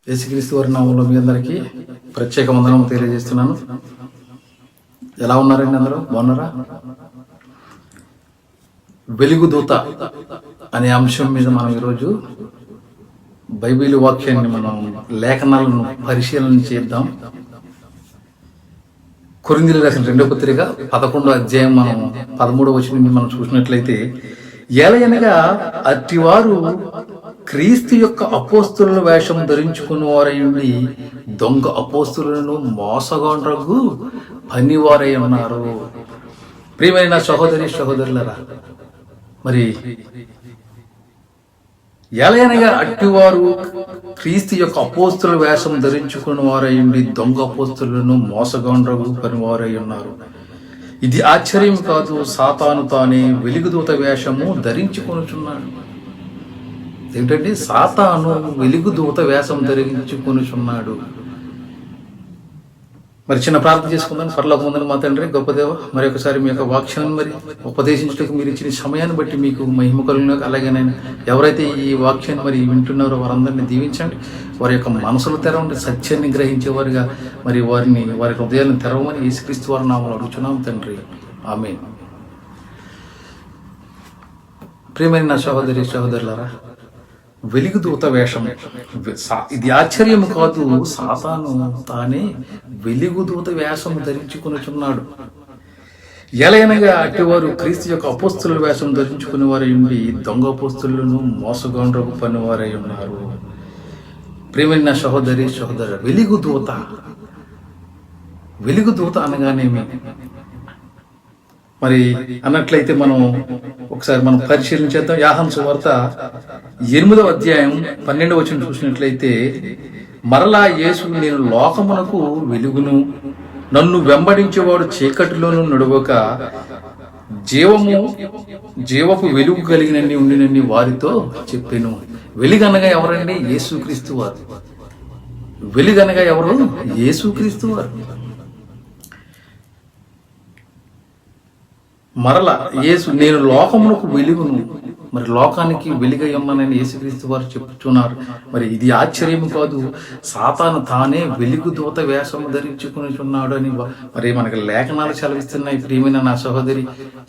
యేసుక్రీస్తు వారి నామములో మీ అందరికీ ప్రత్యేక వందనం తెలియజేస్తున్నాను. ఎలా ఉన్నారండి? అందరూ బాగున్నారా? వెలుగుదూత అనే అంశం మీద మనం ఈరోజు బైబిల్ వాక్యాన్ని మనం లేఖనాలను పరిశీలన చేద్దాం. కొరింథీయులకు రాసిన 2వ పత్రిక 11వ అధ్యాయం మనం 13వ వచనం మనం చూసినట్లయితే, ఏలయనగా అట్టివారు క్రీస్తు యొక్క అపోస్తుల వేషం ధరించుకున్న వారయుండి దొంగ అపోస్తులను మోసగాండ్రగు పనివారై ఉన్నారు. ప్రియమైన సహోదరి సహోదరులరా, మరి ఎలయనగా అట్టివారు క్రీస్తు యొక్క అపోస్తుల వేషం ధరించుకున్న వారయుండి దొంగ అపోస్తులను మోసగాండ్రగు పనివారై ఉన్నారు. ఇది ఆశ్చర్యం కాదు, సాతాను తానే వెలుగుదూత వేషము ధరించుకొనుచున్నాడు. ఏంటంటే సాతాను వెలుగుదూత వేషం ధరించుకొనుచున్నాడు. మరి చిన్న ప్రార్థన చేసుకుందాం. పరలోకమందున మా తండ్రి, గొప్ప దేవ, మరి ఒకసారి మీ యొక్క వాక్యాన్ని మరి ఉపదేశించడానికి మీరు ఇచ్చిన సమయాన్ని బట్టి మీకు మహిమ కలుగును. అలాగే నేను ఎవరైతే ఈ వాక్యాన్ని మరి వింటున్నారో వారందరినీ దీవించండి. వారి యొక్క మనసులు తెరవండి, సత్యాన్ని గ్రహించేవారుగా మరి వారి హృదయాలను తెరవమని యేసుక్రీస్తు వారి నామములో అడుగుచున్నాం తండ్రి, ఆమేన్. ప్రియమైన నా సహోదరి సహోదరులారా, వెలుగుదూత వేషం ఇది ఆశ్చర్యం కాదు, సాతాను తానే వెలుగుదూత వేషం ధరించుకొనుచున్నాడు. ఎలయనగా అట్టివారు క్రీస్తు యొక్క అపోస్తుల వేషం ధరించుకునే వారై ఉండి దొంగ అపోస్తులను మోసగాండ్రగు పనివారై ఉన్నారు. ప్రియమైన సహోదరి సహోదరు, వెలుగుదూత అనగానేమి మరి అన్నట్లయితే మనం ఒకసారి మనం పరిశీలించేద్దాం. యోహాను సువార్త 8వ అధ్యాయం 12వ వచనం చూసినట్లయితే, మరలా యేసు, నేను లోకమునకు వెలుగును, నన్ను వెంబడించేవాడు చీకటిలోనూ నడవక జీవపు వెలుగు కలిగినన్ని ఉండినన్ని వారితో చెప్పాను. వెలుగనగా ఎవరండి? యేసుక్రీస్తు వారు. వెలుగనగా ఎవరు? యేసుక్రీస్తు వారు. మరలా యేసు, నేను లోకమునకు వెలుగును, మరి లోకానికి వెలుగై ఉన్నానని యేసుక్రీస్తు వారు చెప్తున్నారు. మరి ఇది ఆశ్చర్యం కాదు, సాతాను తానే వెలుగుదూత వేషం ధరించుకునిచున్నాడు అని మరి మనకి లేఖనాలు సెలవిస్తున్నాయి. ప్రియమైన నా సహోదరి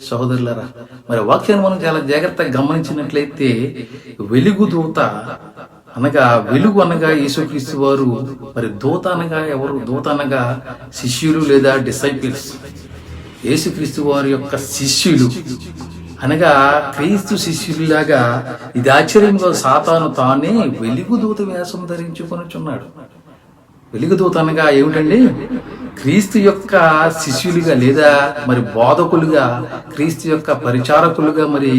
సహోదరులరా, మరి వాక్యాన్ని మనం చాలా జాగ్రత్తగా గమనించినట్లయితే, వెలుగుదూత అనగా, వెలుగు అనగా యేసుక్రీస్తు వారు, మరి దూత అనగా ఎవరు? దూత అనగా శిష్యులు లేదా డిసైపుల్స్. యేసుక్రీస్తు వారి యొక్క శిష్యులు అనగా క్రీస్తు శిష్యులాగా. ఇది ఆశ్చర్యంగా సాతాను తానే వెలుగుదూత వేషం ధరించుకొనుచున్నాడు. వెలుగుదూత అనగా ఏమిటండి? క్రీస్తు యొక్క శిష్యులుగా లేదా మరి బోధకులుగా, క్రీస్తు యొక్క పరిచారకులుగా మరి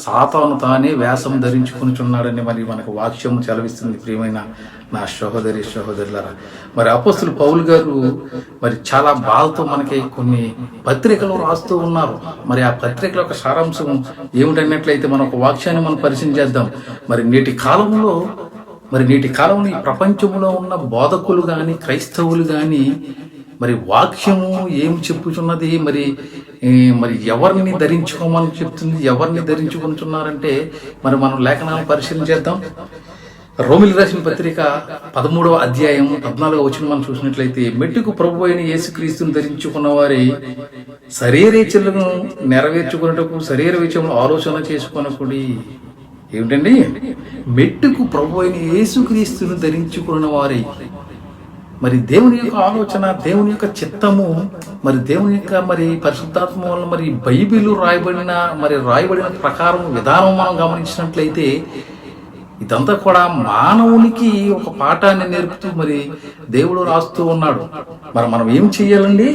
సాతాను తానే వేషం ధరించుకొనుచున్నాడని మరి మనకు వాక్యం చలవిస్తుంది. ప్రియమైన నా సహోదరి సహోదరులారా, మరి అపోస్తులు పౌలు గారు మరి చాలా బాధతో మనకి కొన్ని పత్రికలు రాస్తూ ఉన్నారు. మరి ఆ పత్రికల యొక్క సారాంశం ఏమిటన్నట్లయితే మనం ఒక వాక్యాన్ని మనం పరిచయం చేద్దాం. మరి నేటి కాలంలో ఈ ప్రపంచంలో ఉన్న బోధకులు కానీ, క్రైస్తవులు కానీ మరి వాక్యము ఏం చెప్పుచున్నది, మరి ఎవరిని ధరించుకోమని చెప్తుంది, ఎవరిని ధరించుకుంటున్నారంటే మరి మనం లేఖనాలను పరిశీలన చేద్దాం. రోమిలి రాసిన పత్రిక 13వ అధ్యాయం 14వ వచనం మనం చూసినట్లయితే, మెట్టుకు ప్రభు అయిన యేసుక్రీస్తును ధరించుకున్న వారి శరీరేచ్ఛలను నెరవేర్చుకున్నటకు శరీర విషయంలో ఆలోచన చేసుకొనకుడి. ఏమిటండి? మెట్టుకు ప్రభు అయిన యేసుక్రీస్తును ధరించుకున్న వారి మరి దేవుని యొక్క ఆలోచన, దేవుని యొక్క చిత్తము, మరి దేవుని యొక్క మరి పరిశుద్ధాత్మ వల్ల మరి బైబిల్ రాయబడిన ప్రకారం విధానం మనం గమనించినట్లయితే, ఇదంతా కూడా మానవునికి ఒక పాఠాన్ని నేర్పుతూ మరి దేవుడు రాస్తూ ఉన్నాడు. మరి మనం ఏం చెయ్యాలండి?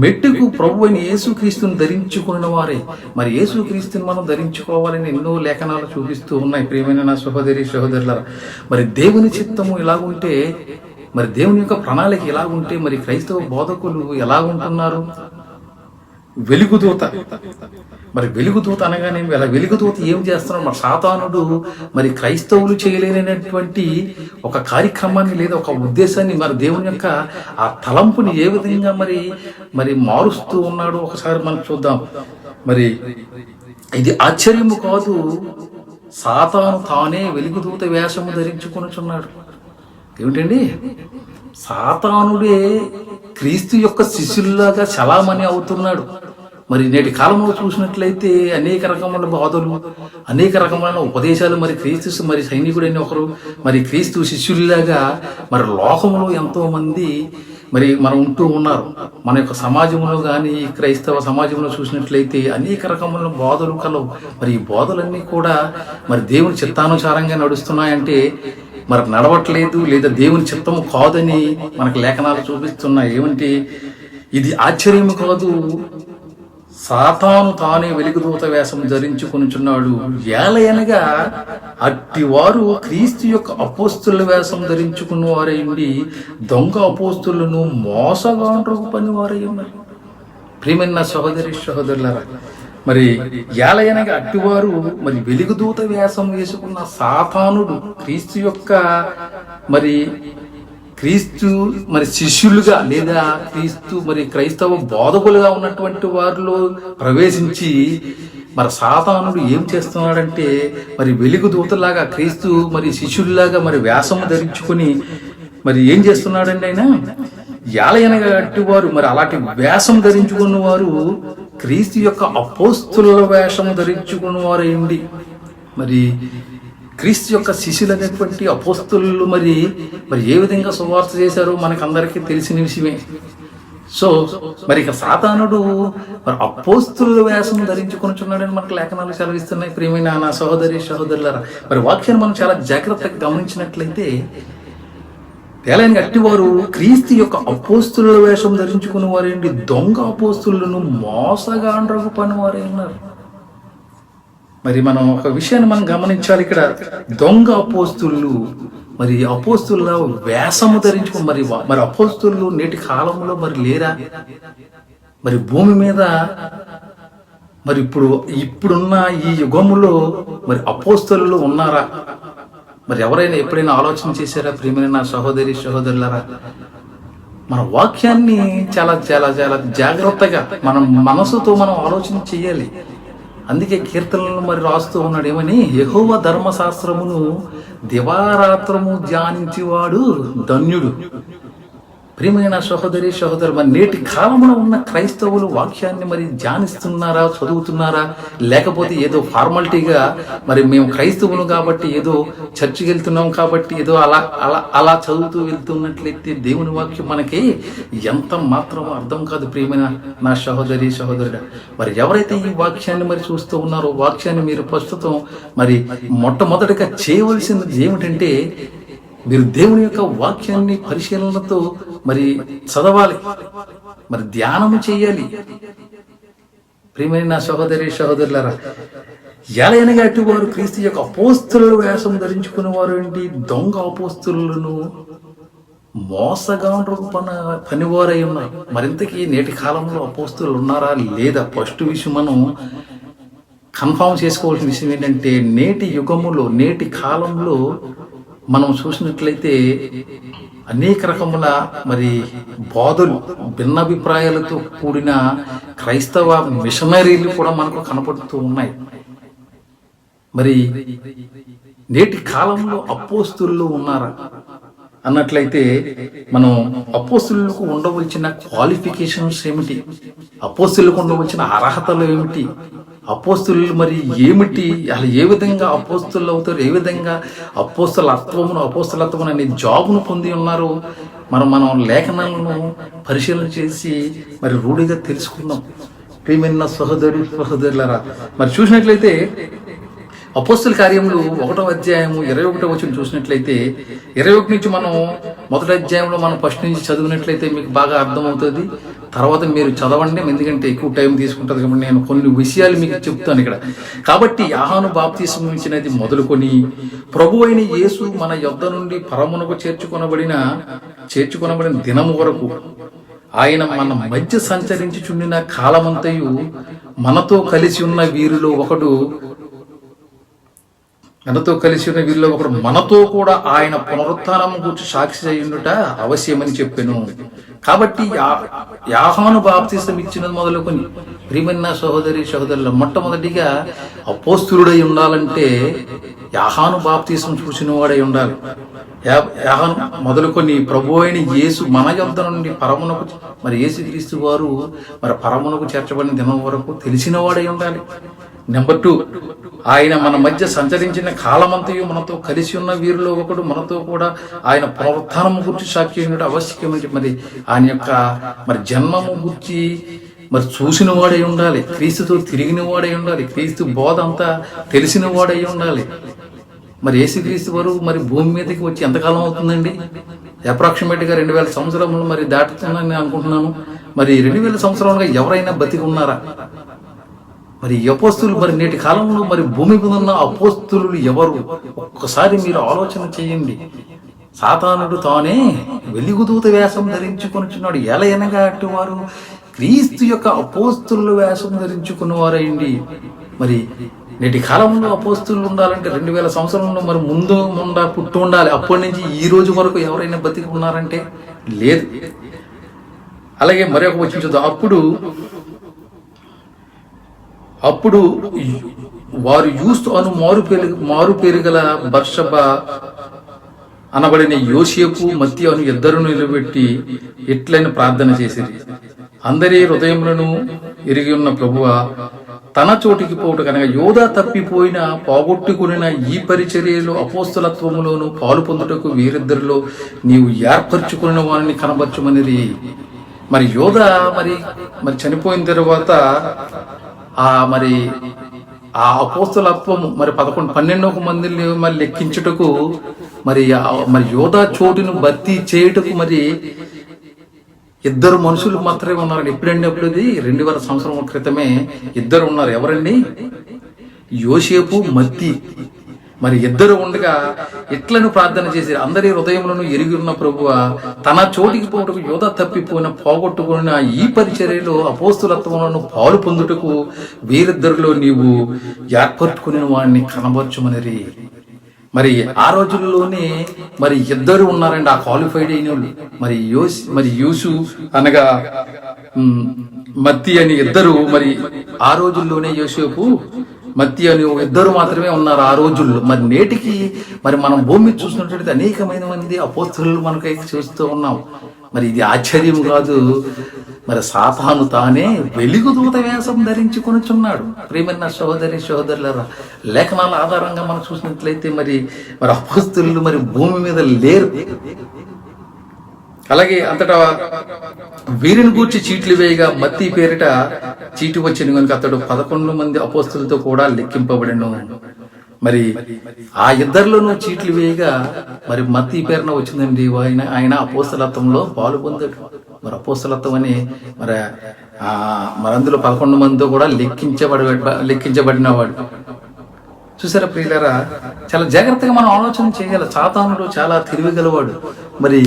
మెట్టుకు ప్రభు అయిన యేసుక్రీస్తుని ధరించుకున్న వారే. మరి యేసుక్రీస్తుని మనం ధరించుకోవాలని ఎన్నో లేఖనాలు చూపిస్తూ ఉన్నాయి. ప్రియమైన నా సహోదరి సహోదరులారా, మరి దేవుని చిత్తము ఇలాగుంటే, మరి దేవుని యొక్క ప్రణాళిక ఎలాగుంటే, మరి క్రైస్తవ బోధకులు ఎలా ఉంటున్నారు? వెలుగుదూత. మరి వెలుగుదూత అనగానే వెలుగుదూత ఏం చేస్తున్నాడు? మరి సాతానుడు మరి క్రైస్తవులు చేయలేనటువంటి ఒక కార్యక్రమాన్ని లేదా ఒక ఉద్దేశాన్ని, మరి దేవుని యొక్క ఆ తలంపుని ఏ విధంగా మరి మారుస్తూ ఉన్నాడు ఒకసారి మనం చూద్దాం. మరి ఇది ఆశ్చర్యము కాదు, సాతాను తానే వెలుగుదూత వేషము ధరించుకొనుచున్నాడు. ఏమిటండి? సాతానుడే క్రీస్తు యొక్క శిష్యుల్లాగా చలామణి అవుతున్నాడు. మరి నేటి కాలంలో చూసినట్లయితే అనేక రకమైన బాధలు, అనేక రకమైన ఉపదేశాలు, మరి క్రీస్తు మరి సైనికుడైన ఒకరు, మరి క్రీస్తు శిష్యుల్లాగా మరి లోకంలో ఎంతో మంది మరి మనం ఉంటూ ఉన్నారు. మన యొక్క సమాజంలో కానీ క్రైస్తవ సమాజంలో చూసినట్లయితే అనేక రకమైన బోధలు కలవు. మరి ఈ బోధలన్నీ కూడా మరి దేవుని చిత్తానుసారంగా నడుస్తున్నాయంటే మరి నడవట్లేదు, లేదా దేవుని చిత్తము కాదని మనకు లేఖనాలు చూపిస్తున్నాయి. ఏమంటే ఇది ఆశ్చర్యం కాదు, సాతాను తానే వెలుగుదూత వేషం ధరించుకొనుచున్నాడు. ఏలయనగా అట్టివారు క్రీస్తు యొక్క అపోస్తుల వేషం ధరించుకున్న వారై ఉండి దొంగ అపోస్తులను మోసగాండ్రకు పని వారై ఉన్నారు. ప్రియమైన సహోదరి సహోదరులారా, మరి ఏలయనగా అట్టివారు మరి వెలుగుదూత వేషం వేసుకున్న సాతానుడు క్రీస్తు మరి శిష్యులుగా లేదా క్రీస్తు మరి క్రైస్తవ బోధకులుగా ఉన్నటువంటి వారిలో ప్రవేశించి మరి సాతానుడు ఏం చేస్తున్నాడంటే మరి వెలుగుదూతలాగా క్రీస్తు మరి శిష్యుల్లాగా మరి వేషము ధరించుకొని మరి ఏం చేస్తున్నాడండి ఆయన? ఏలయనగా అట్టివారు మరి అలాంటి వేషం ధరించుకున్న వారు క్రీస్తు యొక్క అపోస్తుల వేషము ధరించుకున్న వారైంది. మరి క్రీస్తు యొక్క శిష్యులు అనేటువంటి అపోస్తులు మరి ఏ విధంగా సువార్త చేశారో మనకందరికీ తెలిసిన విషయమే. సో మరి ఇక సాతానుడు మరి అపోస్తుల వేషం ధరించుకొనుచున్నాడని మనకు లేఖనాలు సెలవిస్తున్నాయి. ప్రియమైన నా సహోదరి సహోదరులారా, మరి వాక్యాన్ని మనం చాలా జాగ్రత్తగా గమనించినట్లయితే ఏలయనగా అట్టివారు క్రీస్తు యొక్క అపోస్తుల వేషం ధరించుకున్న వారేంటి దొంగ అపోస్తులను మోసగాండ్రకు పని వారే ఉన్నారు. మరి మనం ఒక విషయాన్ని మనం గమనించాలి. ఇక్కడ దొంగ అపోస్తులు మరి అపోస్తుల వేషము ధరించుకుని మరి అపోస్తులు నేటి కాలంలో మరి లేరా? మరి భూమి మీద మరి ఇప్పుడున్న ఈ యుగములో మరి అపోస్తులు ఉన్నారా? మరి ఎవరైనా ఎప్పుడైనా ఆలోచన చేశారా? ప్రియమైన నా సహోదరి సహోదరులారా, మన వాక్యాన్ని చాలా చాలా చాలా జాగ్రత్తగా మనం మనసుతో మనం ఆలోచన చేయాలి. అందుకే కీర్తనలను మరి రాస్తూ ఉన్నాడు ఏమని? యెహోవా ధర్మశాస్త్రమును దివారాత్రము ధ్యానించేవాడు ధన్యుడు. ప్రియమైన సహోదరి సహోదరు, మరి నేటి కాలంలో ఉన్న క్రైస్తవులు వాక్యాన్ని మరి ధ్యానిస్తున్నారా, చదువుతున్నారా? లేకపోతే ఏదో ఫార్మాలిటీగా మరి మేము క్రైస్తవులు కాబట్టి ఏదో చర్చికి వెళ్తున్నాం కాబట్టి ఏదో అలా అలా అలా చదువుతూ వెళ్తున్నట్లయితే దేవుని వాక్యం మనకి ఎంత మాత్రం అర్థం కాదు. ప్రియమైన నా సహోదరి సహోదరుడు, మరి ఎవరైతే ఈ వాక్యాన్ని మరి చూస్తూ ఉన్నారో వాక్యాన్ని మీరు ప్రస్తుతం మరి మొట్టమొదటిగా చేయవలసినది ఏమిటంటే మీరు దేవుని యొక్క వాక్యాన్ని పరిశీలనతో మరి చదవాలి, మరి ధ్యానము చేయాలి. ప్రియమైన నా సహోదరి సహోదరులారా, ఏలయనగా అట్టివారు క్రీస్తు యొక్క అపోస్తుల వేషం ధరించుకునే వారు ఏంటి దొంగ అపోస్తులను మోసగాండ్రకు పనివారై ఉన్నారు. మరింతకీ నేటి కాలంలో అపోస్తులు ఉన్నారా లేదా? ఫస్ట్ విషయం మనం కన్ఫామ్ చేసుకోవాల్సిన విషయం ఏంటంటే నేటి యుగములో నేటి కాలంలో మనం చూసినట్లయితే అనేక రకముల మరి బోధలు భిన్నాభిప్రాయాలతో కూడిన క్రైస్తవ మిషనరీలు కూడా మనకు కనపడుతూ ఉన్నాయి. మరి నేటి కాలంలో అపోస్తులు ఉన్నారా అన్నట్లయితే మనం అపోస్తులకు ఉండవలసిన క్వాలిఫికేషన్స్ ఏమిటి? అపోస్తులకు ఉండవలసిన అర్హతలు ఏమిటి? అపోస్తులు మరి ఏమిటి? అసలు ఏ విధంగా అపోస్తులు అవుతారు? ఏ విధంగా అపోస్తలత్వం అనే జాబ్ను పొంది ఉన్నారు? మనం లేఖనాలను పరిశీలన చేసి మరి రూఢిగా తెలుసుకుందాం. ప్రియమైన సహోదరి సహోదరులారా, మరి చూసినట్లయితే అపోస్తుల కార్యములు 1వ అధ్యాయము 21వ వచనం చూసినట్లయితే 21 నుంచి మనం మొదటి అధ్యాయంలో మనం ఫస్ట్ నుంచి చదివినట్లయితే మీకు బాగా అర్థమవుతుంది. తర్వాత మీరు చదవండి, ఎందుకంటే ఎక్కువ టైం తీసుకుంటుంది కాబట్టి నేను కొన్ని విషయాలు మీకు చెప్తాను ఇక్కడ. కాబట్టి యోహాను బాప్తిసం ఇచ్చినది మొదలుకొని ప్రభు అయిన యేసు మన యొద్ద నుండి పరమునకు చేర్చుకొనబడిన దినము వరకు ఆయన మన మధ్య సంచరించుచుండిన కాలమంతయు మనతో కలిసి ఉన్న వీరిలో ఒకడు మనతో కూడా ఆయన పునరుత్థానం గురించి సాక్షి అయ్యుండుట అవశ్యమని చెప్పాను. కాబట్టి యోహాను బాప్తిసం ఇచ్చినది మొదలుకొని ప్రియమైన సహోదరి సహోదరుల మొట్టమొదటిగా అపోస్తులుడై ఉండాలంటే యోహాను బాప్తిసం చూసిన వాడై ఉండాలి. యాహను మొదలుకొని ప్రభు అయిన యేసు మన యొద్ద నుండి పరమునకు మరి యేసుక్రీస్తు వారు మరి పరమునకు చేర్చబడిన దినం వరకు తెలిసిన వాడై ఉండాలి. నెంబర్ 2, ఆయన మన మధ్య సంచరించిన కాలమంతయు మనతో కలిసి ఉన్న వీరిలో ఒకడు, మనతో కూడా ఆయన పునరుత్థానము గురించి సాక్షి ఆవశ్యకమైన మరి ఆయన యొక్క మరి జన్మము గురించి మరి చూసిన వాడై ఉండాలి, క్రీస్తుతో తిరిగిన వాడై ఉండాలి, క్రీస్తు బోధ అంతా తెలిసిన వాడై ఉండాలి. మరి యేసుక్రీస్తు వారు మరి భూమి మీదకి వచ్చి ఎంతకాలం అవుతుందండి? అప్రాక్సిమేట్గా 2000 సంవత్సరములు మరి దాటుతుందని అనుకుంటున్నాను. మరి 2000 సంవత్సరాలుగా ఎవరైనా బతికి ఉన్నారా? మరి అపోస్తులు మరి నేటి కాలంలో మరి భూమి మీద ఉన్న అపోస్తులు ఎవరు? ఒక్కసారి మీరు ఆలోచన చేయండి. సాతానుడు తానే వెలుగుదూత వేషం ధరించుకొనిచున్నాడు. ఎలయనగా అటు వారు క్రీస్తు యొక్క అపోస్తుల వేషం ధరించుకున్న వారైంది. మరి నేటి కాలంలో అపోస్తులు ఉండాలంటే 2000 సంవత్సరంలో మరి ముందు పుట్టి ఉండాలి. అప్పటి నుంచి ఈ రోజు వరకు ఎవరైనా బతికి ఉన్నారంటే లేదు. అలాగే మరొక వచ్చిన చూద్దాం. అప్పుడు వారు యూస్తు అను మారు పేరు గల బర్షబ అనబడిన యోసేపు మత్తయి అను ఇద్దరును నిలబెట్టి ఎట్లైనా ప్రార్థన చేసిరి. అందరి హృదయములను ఎరిగి ఉన్న ప్రభువా, తన చోటికి పోవుట కనుక యోధా తప్పిపోయిన పోగొట్టుకున్న ఈ పరిచర్యలో అపోస్తలత్వములోను పాలు పొందుటకు వీరిద్దరిలో నీవు ఏర్పరచుకున్న వారిని కనబరచుమనిరి. మరి యోధ మరి చనిపోయిన తర్వాత మరి ఆ అపోస్తలత్వము మరి 12 మందిని మరి లెక్కించుటకు మరి యోధా చోటును భర్తీ చేయుటకు మరి ఇద్దరు మనుషులు మాత్రమే ఉన్నారు. ఎప్పుడండి? అప్పుడుది 2000 సంవత్సరం క్రితమే ఇద్దరు ఉన్నారు. ఎవరండి? యోసేపు, మత్తయి. మరి ఇద్దరు ఉండగా ఇట్లను ప్రార్థన చేసి అందరి హృదయములను ఎరిగి ఉన్న ప్రభువా, తన చోటికి పోవటకు యోధా తప్పిపోయిన పోగొట్టుకున్న ఈ పరిచర్యలో అపోస్తలత్వములను పాలు పొందుటకు వీరిద్దరిలో నీవు ఏర్పరచుకుని వాడిని కనబరచుమనిరి. మరి ఆ రోజుల్లోనే మరి ఇద్దరు ఉన్నారండి, ఆ క్వాలిఫైడ్ అయిన వాళ్ళు. మరి యూసు అనగా మత్తయి అని ఇద్దరు, మరి ఆ రోజుల్లోనే యోసేపు, మత్తయి అని ఇద్దరు మాత్రమే ఉన్నారు ఆ రోజుల్లో. మరి నేటికి మరి మనం భూమి చూసినట్లయితే అనేకమైన మంది అపోస్తలులు మనకైతే చూస్తూ ఉన్నాం. మరి ఇది ఆశ్చర్యం కాదు. మరి సాతాను తానే వెలుగుదూత వేషం ధరించుకొనిచున్నాడు. ప్రియమైన సహోదరి సహోదరులారా, లేఖనాల ఆధారంగా మనం చూసినట్లయితే మరి అపోస్తలులు మరి భూమి మీద లేరు. అలాగే అంతటా వీరిని గూర్చి చీట్లు వేయగా మత్తయి పేరిట చీటు వచ్చిన కనుక అతడు 11 మంది అపోస్తలులతో కూడా లెక్కింపబడెను. మరి ఆ ఇద్దరిలోనూ చీట్లు వేయగా మరి మత్తయి పేరున వచ్చిందండి. ఆయన అపోస్తలత్వంలో పాలు పొందాడు. మరి అపోస్తలత్వం అని మరి అందులో 11 మందితో కూడా లెక్కించబడిన వాడు. చూసారా ప్రియులారా, చాలా జాగ్రత్తగా మనం ఆలోచన చేయాలి. సాతానుడు చాలా తెలివిగలవాడు. మరి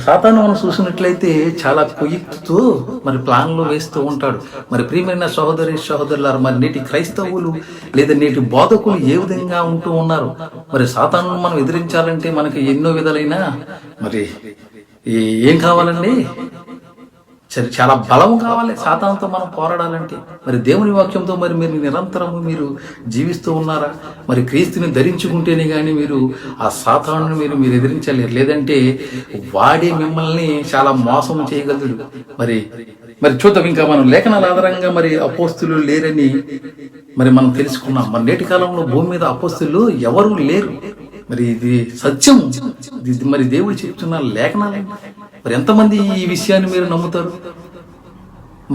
సాతాను మనం చూసినట్లయితే చాలా కుయుక్తితో మరి ప్లాన్లు వేస్తూ ఉంటాడు. మరి ప్రియమైన సహోదరి సహోదరులారా, మరి నేటి క్రైస్తవులు లేదా నేటి బోధకులు ఏ విధంగా ఉంటూ ఉన్నారు? మరి సాతాను మనం ఎదిరించాలంటే మనకి ఎన్నో విధాలైన మరి ఏం కావాలండి? చాలా బలం కావాలి సాతానుతో మనం పోరాడాలంటే. మరి దేవుని వాక్యంతో మరి మీరు నిరంతరము మీరు జీవిస్తూ ఉన్నారా? మరి క్రీస్తుని ధరించుకుంటేనే కానీ మీరు ఆ సాతానుని మీరు ఎదిరించలేరు. లేదంటే వాడే మిమ్మల్ని చాలా మోసం చేయగలడు. మరి చూద్దాం. ఇంకా మనం లేఖనాల ఆధారంగా మరి అపోస్తులు లేరని మరి మనం తెలుసుకున్నాం. మరి నేటి కాలంలో భూమి మీద అపోస్తులు ఎవరు లేరు. మరి ఇది సత్యం. మరి దేవుడు చెప్తున్న లేఖనాలు. మరి ఎంతమంది ఈ విషయాన్ని మీరు నమ్ముతారు?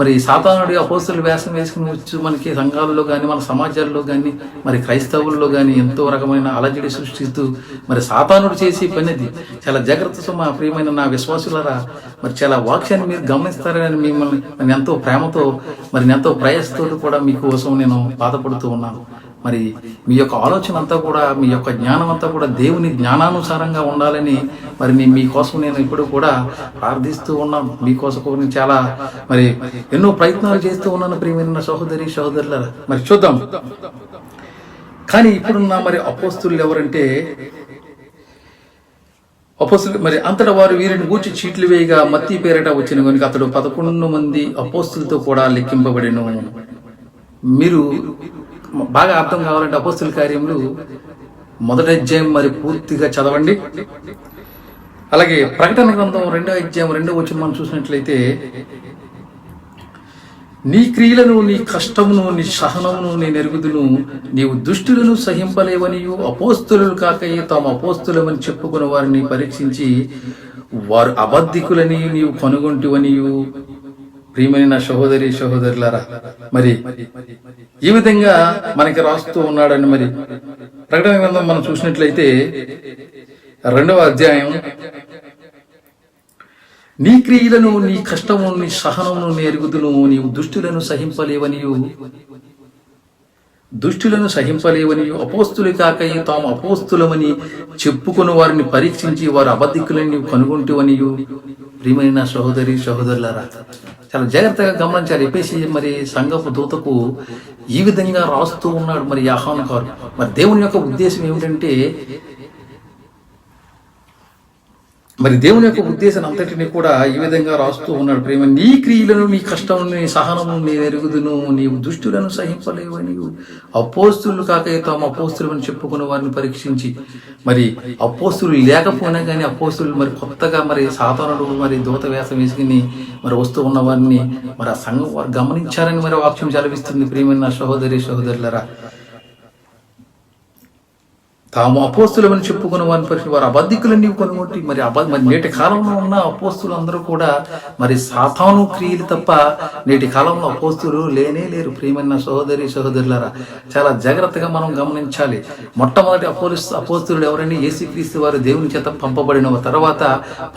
మరి సాతానుడి అపోస్తలుల వేషం వేసుకుని వచ్చు మనకి సంఘాలలో కానీ మన సమాజాల్లో కానీ మరి క్రైస్తవుల్లో కానీ ఎంతో రకమైన అలజడి సృష్టిస్తూ మరి సాతానుడు చేసే పని అది. చాలా జాగ్రత్తతో మా ప్రియమైన నా విశ్వాసులారా, మరి చాలా వాక్యాన్ని మీరు గమనిస్తారని మిమ్మల్ని ఎంతో ప్రేమతో మరి ఎంతో ప్రయాసతో కూడా మీకోసం నేను బాధపడుతూ ఉన్నాను. మరి మీ యొక్క ఆలోచన అంతా కూడా, మీ యొక్క జ్ఞానం అంతా కూడా దేవుని జ్ఞానానుసారంగా ఉండాలని మరి మీకోసం నేను ఇప్పుడు కూడా ప్రార్థిస్తూ ఉన్నాను. మీకోసం నేను చాలా మరి ఎన్నో ప్రయత్నాలు చేస్తూ ఉన్నాను ప్రియమైన సహోదరి సహోదరులారా. మరి చూద్దాం. కానీ ఇప్పుడున్న మరి అపోస్తులు ఎవరంటే, అపోస్తులు మరి అంతటా వారు వీరిని గూర్చి చీట్లు వేయగా మత్తయి పేరిట వచ్చిన కనుక అతడు 11 మంది అపోస్తులతో కూడా లెక్కింపబడెను. మీరు బాగా అర్థం కావాలంటే అపోస్తుల కార్యములు మొదటి అధ్యాయం మరి పూర్తిగా చదవండి. అలాగే ప్రకటన గ్రంథం 2వ అధ్యాయం 2వ వచనం మనం చూసినట్లయితే, నీ క్రియలను, నీ కష్టమును, నీ సహనమును నేను ఎరుగుదును. నీవు దుష్టులను సహింపలేవనియు, అపోస్తులు కాకయే తాము అపోస్తులమని చెప్పుకున్న వారిని పరీక్షించి వారు అబద్ధికులని నీవు కనుగొంటివనియు. ప్రియమైన నా సహోదరి సహోదరులారా, మరి ఈ విధంగా మనకి రాస్తూ ఉన్నాడని మరి ప్రకటన గ్రంథం మనం చూసినట్లయితే 2వ అధ్యాయం, నీ క్రియలను, నీ కష్టము, నీ సహనమును నేను ఎరుగుదును. నీవు దుష్టులను సహింపలేవనియు, అపోస్తులు కాకయే తాము అపోస్తులమని చెప్పుకుని వారిని పరీక్షించి వారు అబద్ధికులని నీవు కనుగొంటివనియు. ప్రియమైన సహోదరి సహోదరులారా, చాలా జాగ్రత్తగా గమనించారు. ఎఫెసీ మరి సంఘపు దూతకు ఈ విధంగా రాస్తూ ఉన్నాడు మరి యోహాను గారు. మరి దేవుని యొక్క ఉద్దేశం ఏమిటంటే, మరి దేవుని యొక్క ఉద్దేశం అంతటిని కూడా ఈ విధంగా రాస్తూ ఉన్నాడు. ప్రేమ, నీ క్రియలను, నీ కష్టము, నీ సహనము నేను ఎరుగుదును. నీవు దుష్టులను సహింపలేవని, అపోస్తులు కాక తాము అపోస్తులని చెప్పుకున్న వారిని పరీక్షించి, మరి అపోస్తులు లేకపోయినా కానీ అపోస్తులు మరి కొత్తగా మరి సాతానుడు మరి దూత వేషం వేసుకుని మరి వస్తూ ఉన్న వారిని మరి ఆ సంఘం వారు గమనించారని మరి వాక్యం చదివిస్తుంది. ప్రియమైన సహోదరి సహోదరులరా, తాము అపోస్తులమని చెప్పుకున్న వారిని పరిస్థితి వారు అబద్ధికులని కొనుగొట్టి మరి మరి నేటి కాలంలో ఉన్న అపోస్తులు అందరూ కూడా మరి సాతాను క్రియలు తప్ప నేటి కాలంలో అపోస్తులు లేనే లేరు. ప్రియమైన సహోదరి సహోదరులారా, చాలా జాగ్రత్తగా మనం గమనించాలి. మొట్టమొదటి అపోస్తులు ఎవరంటే యేసుక్రీస్తు వారు దేవుని చేత పంపబడిన తర్వాత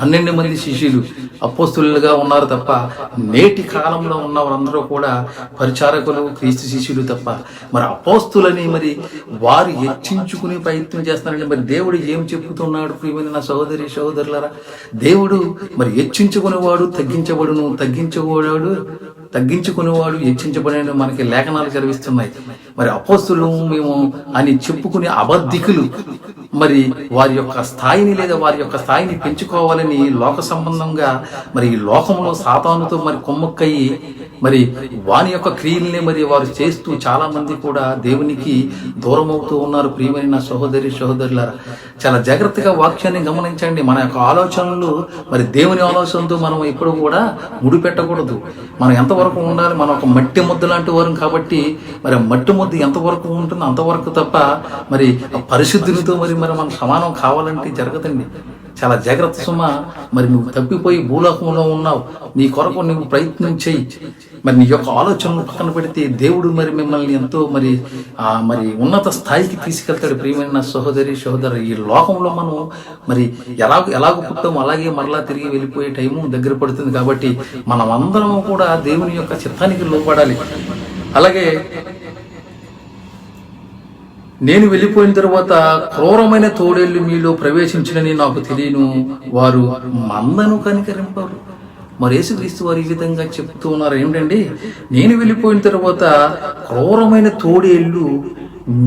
12 మంది శిష్యులు అపోస్తులుగా ఉన్నారు తప్ప నేటి కాలంలో ఉన్న వారందరూ కూడా పరిచారకులు, క్రీస్తు శిష్యులు తప్ప. మరి అపోస్తులని మరి వారు హెచ్చించుకుని ప్రయత్నం చేస్తున్నారండి. మరి దేవుడు ఏం చెప్పుతున్నాడు? ప్రియమైన నా సహోదరి సహోదరులారా, దేవుడు మరి హెచ్చించుకునేవాడు తగ్గించబడును, తగ్గించుకునేవాడు హెచ్చించబడిన మనకి లేఖనాలు చదివిస్తున్నాయి. మరి అపోస్తులు మేము అని చెప్పుకునే అబద్ధికులు మరి వారి యొక్క స్థాయిని లేదా వారి యొక్క స్థాయిని పెంచుకోవాలని లోక సంబంధంగా మరి ఈ లోకంలో సాతానుతో మరి కొమ్మక్కయి మరి వాని యొక్క క్రియల్ని మరి వారు చేస్తూ చాలా మంది కూడా దేవునికి దూరం అవుతూ ఉన్నారు. ప్రియమైన సహోదరి సహోదరులారా, చాలా జాగ్రత్తగా వాక్యాన్ని గమనించండి. మన యొక్క ఆలోచనలు మరి దేవుని ఆలోచనతో మనం ఎప్పుడు కూడా ముడిపెట్టకూడదు. మనం ఎంతవరకు ఉండాలి? మనం ఒక మట్టి ముద్ద లాంటి వారు కాబట్టి మరి మట్టి ముద్ద ఎంతవరకు ఉంటుందో అంతవరకు తప్ప మరి పరిశుద్ధునితో మరి మనం సమానం కావాలంటే జరగదండి. చాలా జాగ్రత్త సుమా. మరి నువ్వు తప్పిపోయి భూలోకంలో ఉన్నావు, నీ కొరకు నువ్వు ప్రయత్నం చేయి. మరి నీ యొక్క ఆలోచనలు పక్కన పెడితే దేవుడు మరి మిమ్మల్ని ఎంతో మరి ఉన్నత స్థాయికి తీసుకెళ్తాడు. ప్రియమైన సహోదరి సహోదరు, ఈ లోకంలో మనం మరి ఎలాగో పుట్టాము అలాగే మరలా తిరిగి వెళ్ళిపోయే టైము దగ్గర పడుతుంది. కాబట్టి మనం అందరం కూడా దేవుని యొక్క చిత్తానికి లోపడాలి. అలాగే నేను వెళ్ళిపోయిన తర్వాత క్రూరమైన తోడేళ్లు మీలో ప్రవేశించినని నాకు తెలియను, వారు మందను కనికరింపరు. మరి యేసుక్రీస్తు వారు ఈ విధంగా చెప్తూ ఉన్నారు ఏమిటండి? నేను వెళ్ళిపోయిన తర్వాత క్రూరమైన తోడేళ్లు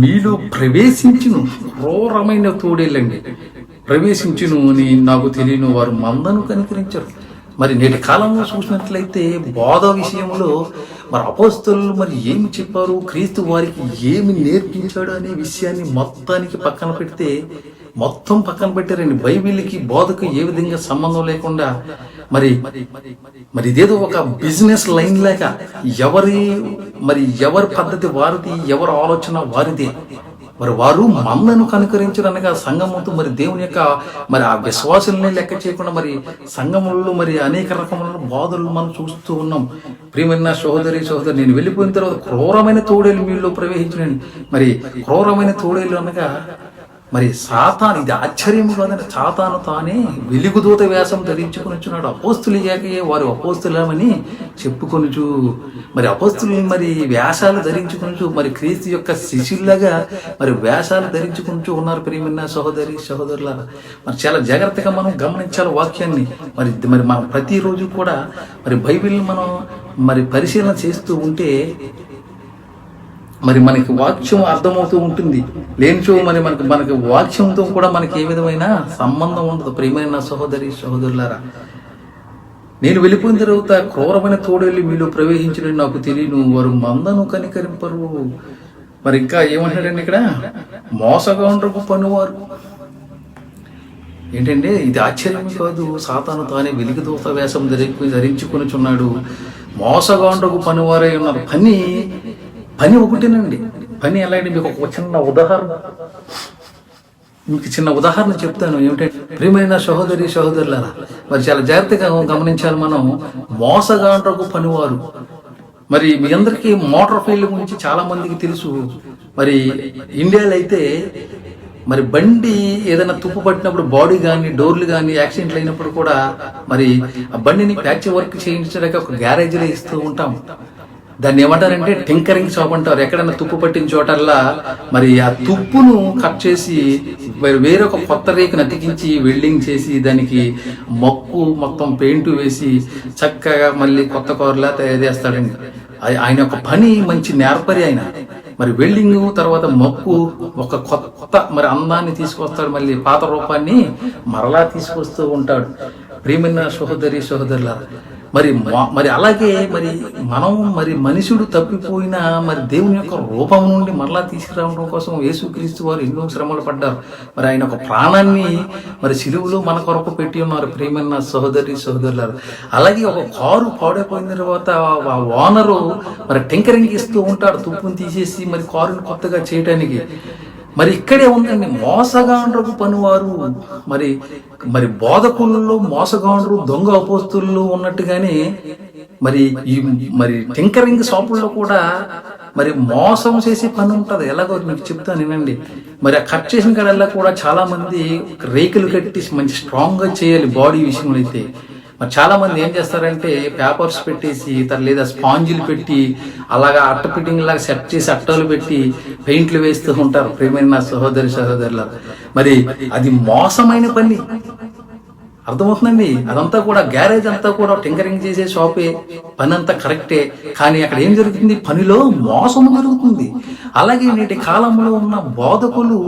మీలో ప్రవేశించును. క్రూరమైన తోడేళ్ళండి ప్రవేశించును అని నాకు తెలియను, వారు మందను కనికరించరు. మరి నేటి కాలంలో చూసినట్లయితే బోధ విషయంలో మరి అపోస్తలులు మరి ఏమి చెప్పారు, క్రీస్తు వారికి ఏమి నేర్పించాడు అనే విషయాన్ని మొత్తానికి పక్కన పెడితే మొత్తం పక్కన పెట్టారండి. బైబిల్కి బోధకు ఏ విధంగా సంబంధం లేకుండా మరి ఇదేదో ఒక బిజినెస్ లైన్ లేక ఎవరి పద్ధతి వారిది, ఎవరి ఆలోచన వారిదే. మరి వారు మందను కనుకరించడనగా సంఘముతో మరి దేవుని యొక్క మరి ఆ విశ్వాసాలని లెక్క చేయకుండా మరి సంఘములలో మరి అనేక రకముల బోధలు మనం చూస్తూ ఉన్నాం. ప్రియమైన సహోదరి సహోదరు, నేను వెళ్ళిపోయిన తర్వాత క్రూరమైన తోడేలు మీలో ప్రవేశించినండి. మరి క్రూరమైన తోడేలు అనగా మరి సాతాను, ఇది ఆశ్చర్యం కాదని సాతాను తానే వెలుగుదూత వేషం ధరించుకొనిచున్నాడు. అపోస్తులు ఏకయే వారు అపోస్తులమని చెప్పుకొనుచు మరి అపోస్తులు మరి వేషాలు ధరించుకొనుచు మరి క్రీస్తు యొక్క శిష్యుల్లాగా మరి వేషాలు ధరించుకుంటూ ఉన్నారు. ప్రియమైన సహోదరి సహోదరులారా, మరి చాలా జాగ్రత్తగా మనం గమనించాలి వాక్యాన్ని. మరి మనం ప్రతిరోజు కూడా మరి బైబిల్ని మనం మరి పరిశీలన చేస్తూ ఉంటే మరి మనకి వాక్యం అర్థమవుతూ ఉంటుంది. లేనిచో మరి మనకి వాక్యంతో కూడా మనకి ఏ విధమైన సంబంధం ఉండదు. ప్రియమైన సహోదరి సహోదరులారా, నేను వెళ్ళిపోయిన తర్వాత క్రూరమైన తోడేళ్ళు మీలో ప్రవేశించిన నాకు తెలియను, వారు మందను కనికరింపరు. మరి ఇంకా ఏమంటాడండి ఇక్కడ, మోసగాండ్రకు పనివారు. ఏంటంటే ఇది ఆశ్చర్యం కాదు, సాతాను తానే వెలిగిదూత వేషం ధరించుకొనిచున్నాడు. మోసగాండ్రకు పనివారై ఉన్నారు. పని ఒకటేనండి. పని ఎలా అంటే మీకు ఒక చిన్న ఉదాహరణ చెప్తాను. ఏమిటంటే ప్రియమైన సహోదరులారా, మరి చాలా జాగ్రత్తగా గమనించాలి మనం. మోసగాండ్రకు పనివారు. మరి మీ అందరికీ మోటార్ ఫీల్డ్ గురించి చాలా మందికి తెలుసు. మరి ఇండియాలో అయితే మరి బండి ఏదైనా తుప్పు పట్టినప్పుడు బాడీ కానీ డోర్లు కానీ యాక్సిడెంట్లు అయినప్పుడు కూడా మరి ఆ బండిని ప్యాచ్ వర్క్ చేయించడానికి ఒక గ్యారేజ్లో ఇస్తూ ఉంటాం. దాన్ని ఏమంటారంటే టింకరింగ్ షాప్ అంటారు. ఎక్కడైనా తుప్పు పట్టిన చోటల్లా మరి ఆ తుప్పును కట్ చేసి మరి వేరొక కొత్త రేకును అతికించి వెల్డింగ్ చేసి దానికి మక్కు మొత్తం పెయింట్ వేసి చక్కగా మళ్ళీ కొత్త కూరలా తయారు చేస్తాడండి. ఆయన ఒక పని మంచి నేర్పరి ఆయన. మరి వెల్డింగ్ తర్వాత మక్కు ఒక కొత్త మరి అందాన్ని తీసుకొస్తాడు, మళ్ళీ పాత రూపాన్ని మరలా తీసుకొస్తూ ఉంటాడు. ప్రియమైన సహోదరుల, మరి అలాగే మరి మనం మరి మనుషుడు తప్పిపోయినా మరి దేవుని యొక్క రూపం నుండి మరలా తీసుకురావడం కోసం యేసుక్రీస్తు వారు ఎన్నో శ్రమలు పడ్డారు. మరి ఆయన ఒక ప్రాణాన్ని మరి సిలువలో మన కొరకు పెట్టి ఉన్నారు. ప్రియమైన సహోదరులారు, అలాగే ఒక కారు పాడైపోయిన తర్వాత ఆ ఓనరు మరి టింకరింగ్ ఇస్తూ ఉంటాడు, తుప్పును తీసేసి మరి కారుని కొత్తగా చేయడానికి. మరి ఇక్కడే ఉందండి మోసగాండ్రకు పనివారు. మరి బోధకులలో మోసగాండ్రు దొంగ అపోస్తులు ఉన్నట్టుగానే మరి టింకరింగ్ షాపుల్లో కూడా మరి మోసం చేసే పని ఉంటుంది. ఎలాగో మీకు చెప్తాను వినండి. మరి ఆ కట్ చేసిన కాడల్లా కూడా చాలా మంది రేకులు కట్టి మంచి స్ట్రాంగ్ గా చేయాలి బాడీ విషయంలో అయితే. మరి చాలా మంది ఏం చేస్తారంటే పేపర్స్ పెట్టేసి లేదా స్పాంజిలు పెట్టి అలాగా అట్ట ఫిట్టింగ్ లాగా సెట్ చేసి అట్టలు పెట్టి పెయింట్లు వేస్తూ ఉంటారు. ప్రియమైన సహోదరుల, మరి అది మోసమైన పని. అర్థమవుతుందండి. అదంతా కూడా గ్యారేజ్ అంతా కూడా టింకరింగ్ చేసే షాపే, పని అంతా కరెక్టే. కానీ అక్కడ ఏం జరుగుతుంది? పనిలో మోసము జరుగుతుంది. అలాగే నేటి కాలంలో ఉన్న బోధకులు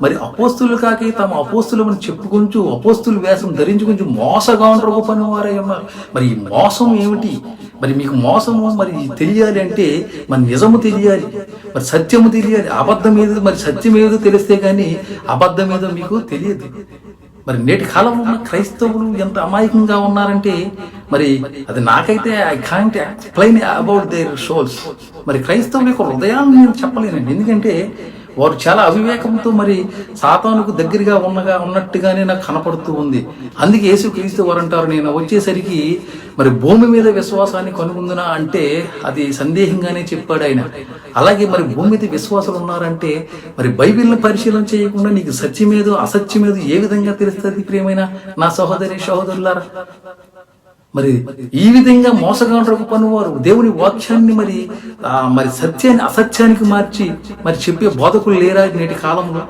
మరి అపోస్తులు కాకి తమ అపోస్తులను చెప్పుకొంచు అపోస్తులు వేషం ధరించుకొంచు మోసగాండ్రకు పని వారై ఉన్నారు. మరి ఈ మోసం ఏమిటి? మరి మీకు మోసము మరి తెలియాలి అంటే మరి నిజము తెలియాలి, మరి సత్యము తెలియాలి. అబద్ధం ఏదో మరి సత్యం ఏదో తెలిస్తే కానీ అబద్ధం ఏదో మీకు తెలియదు. మరి నేటి కాలంలో ఉన్న క్రైస్తవులు ఎంత అమాయకంగా ఉన్నారంటే మరి అది నాకైతే I can't explain about their souls. మరి క్రైస్తవుల యొక్క హృదయాన్ని నేను చెప్పలేనండి. ఎందుకంటే వారు చాలా అవివేకంతో మరి సాతానుకు దగ్గరగా ఉన్నట్టుగానే నాకు కనపడుతూ ఉంది. అందుకే యేసుక్రీస్తు వారు అంటారు, నేను వచ్చేసరికి మరి భూమి మీద విశ్వాసాన్ని కనుగొందునా అంటే అది సందేహంగానే చెప్పాడు ఆయన. అలాగే మరి భూమి మీద విశ్వాసాలు ఉన్నారంటే మరి బైబిల్ని పరిశీలన చేయకుండా నీకు సత్యమేదో అసత్యమేదో ఏ విధంగా తెలుస్తుంది? ప్రియమైన నా సహోదరులారా, మరి ఈ విధంగా మోసగాండ్రకు పనివారు దేవుని వాక్యాన్ని మరి సత్యాన్ని అసత్యానికి మార్చి మరి చెప్పే బోధకులు లేరా నేటి కాలంలో?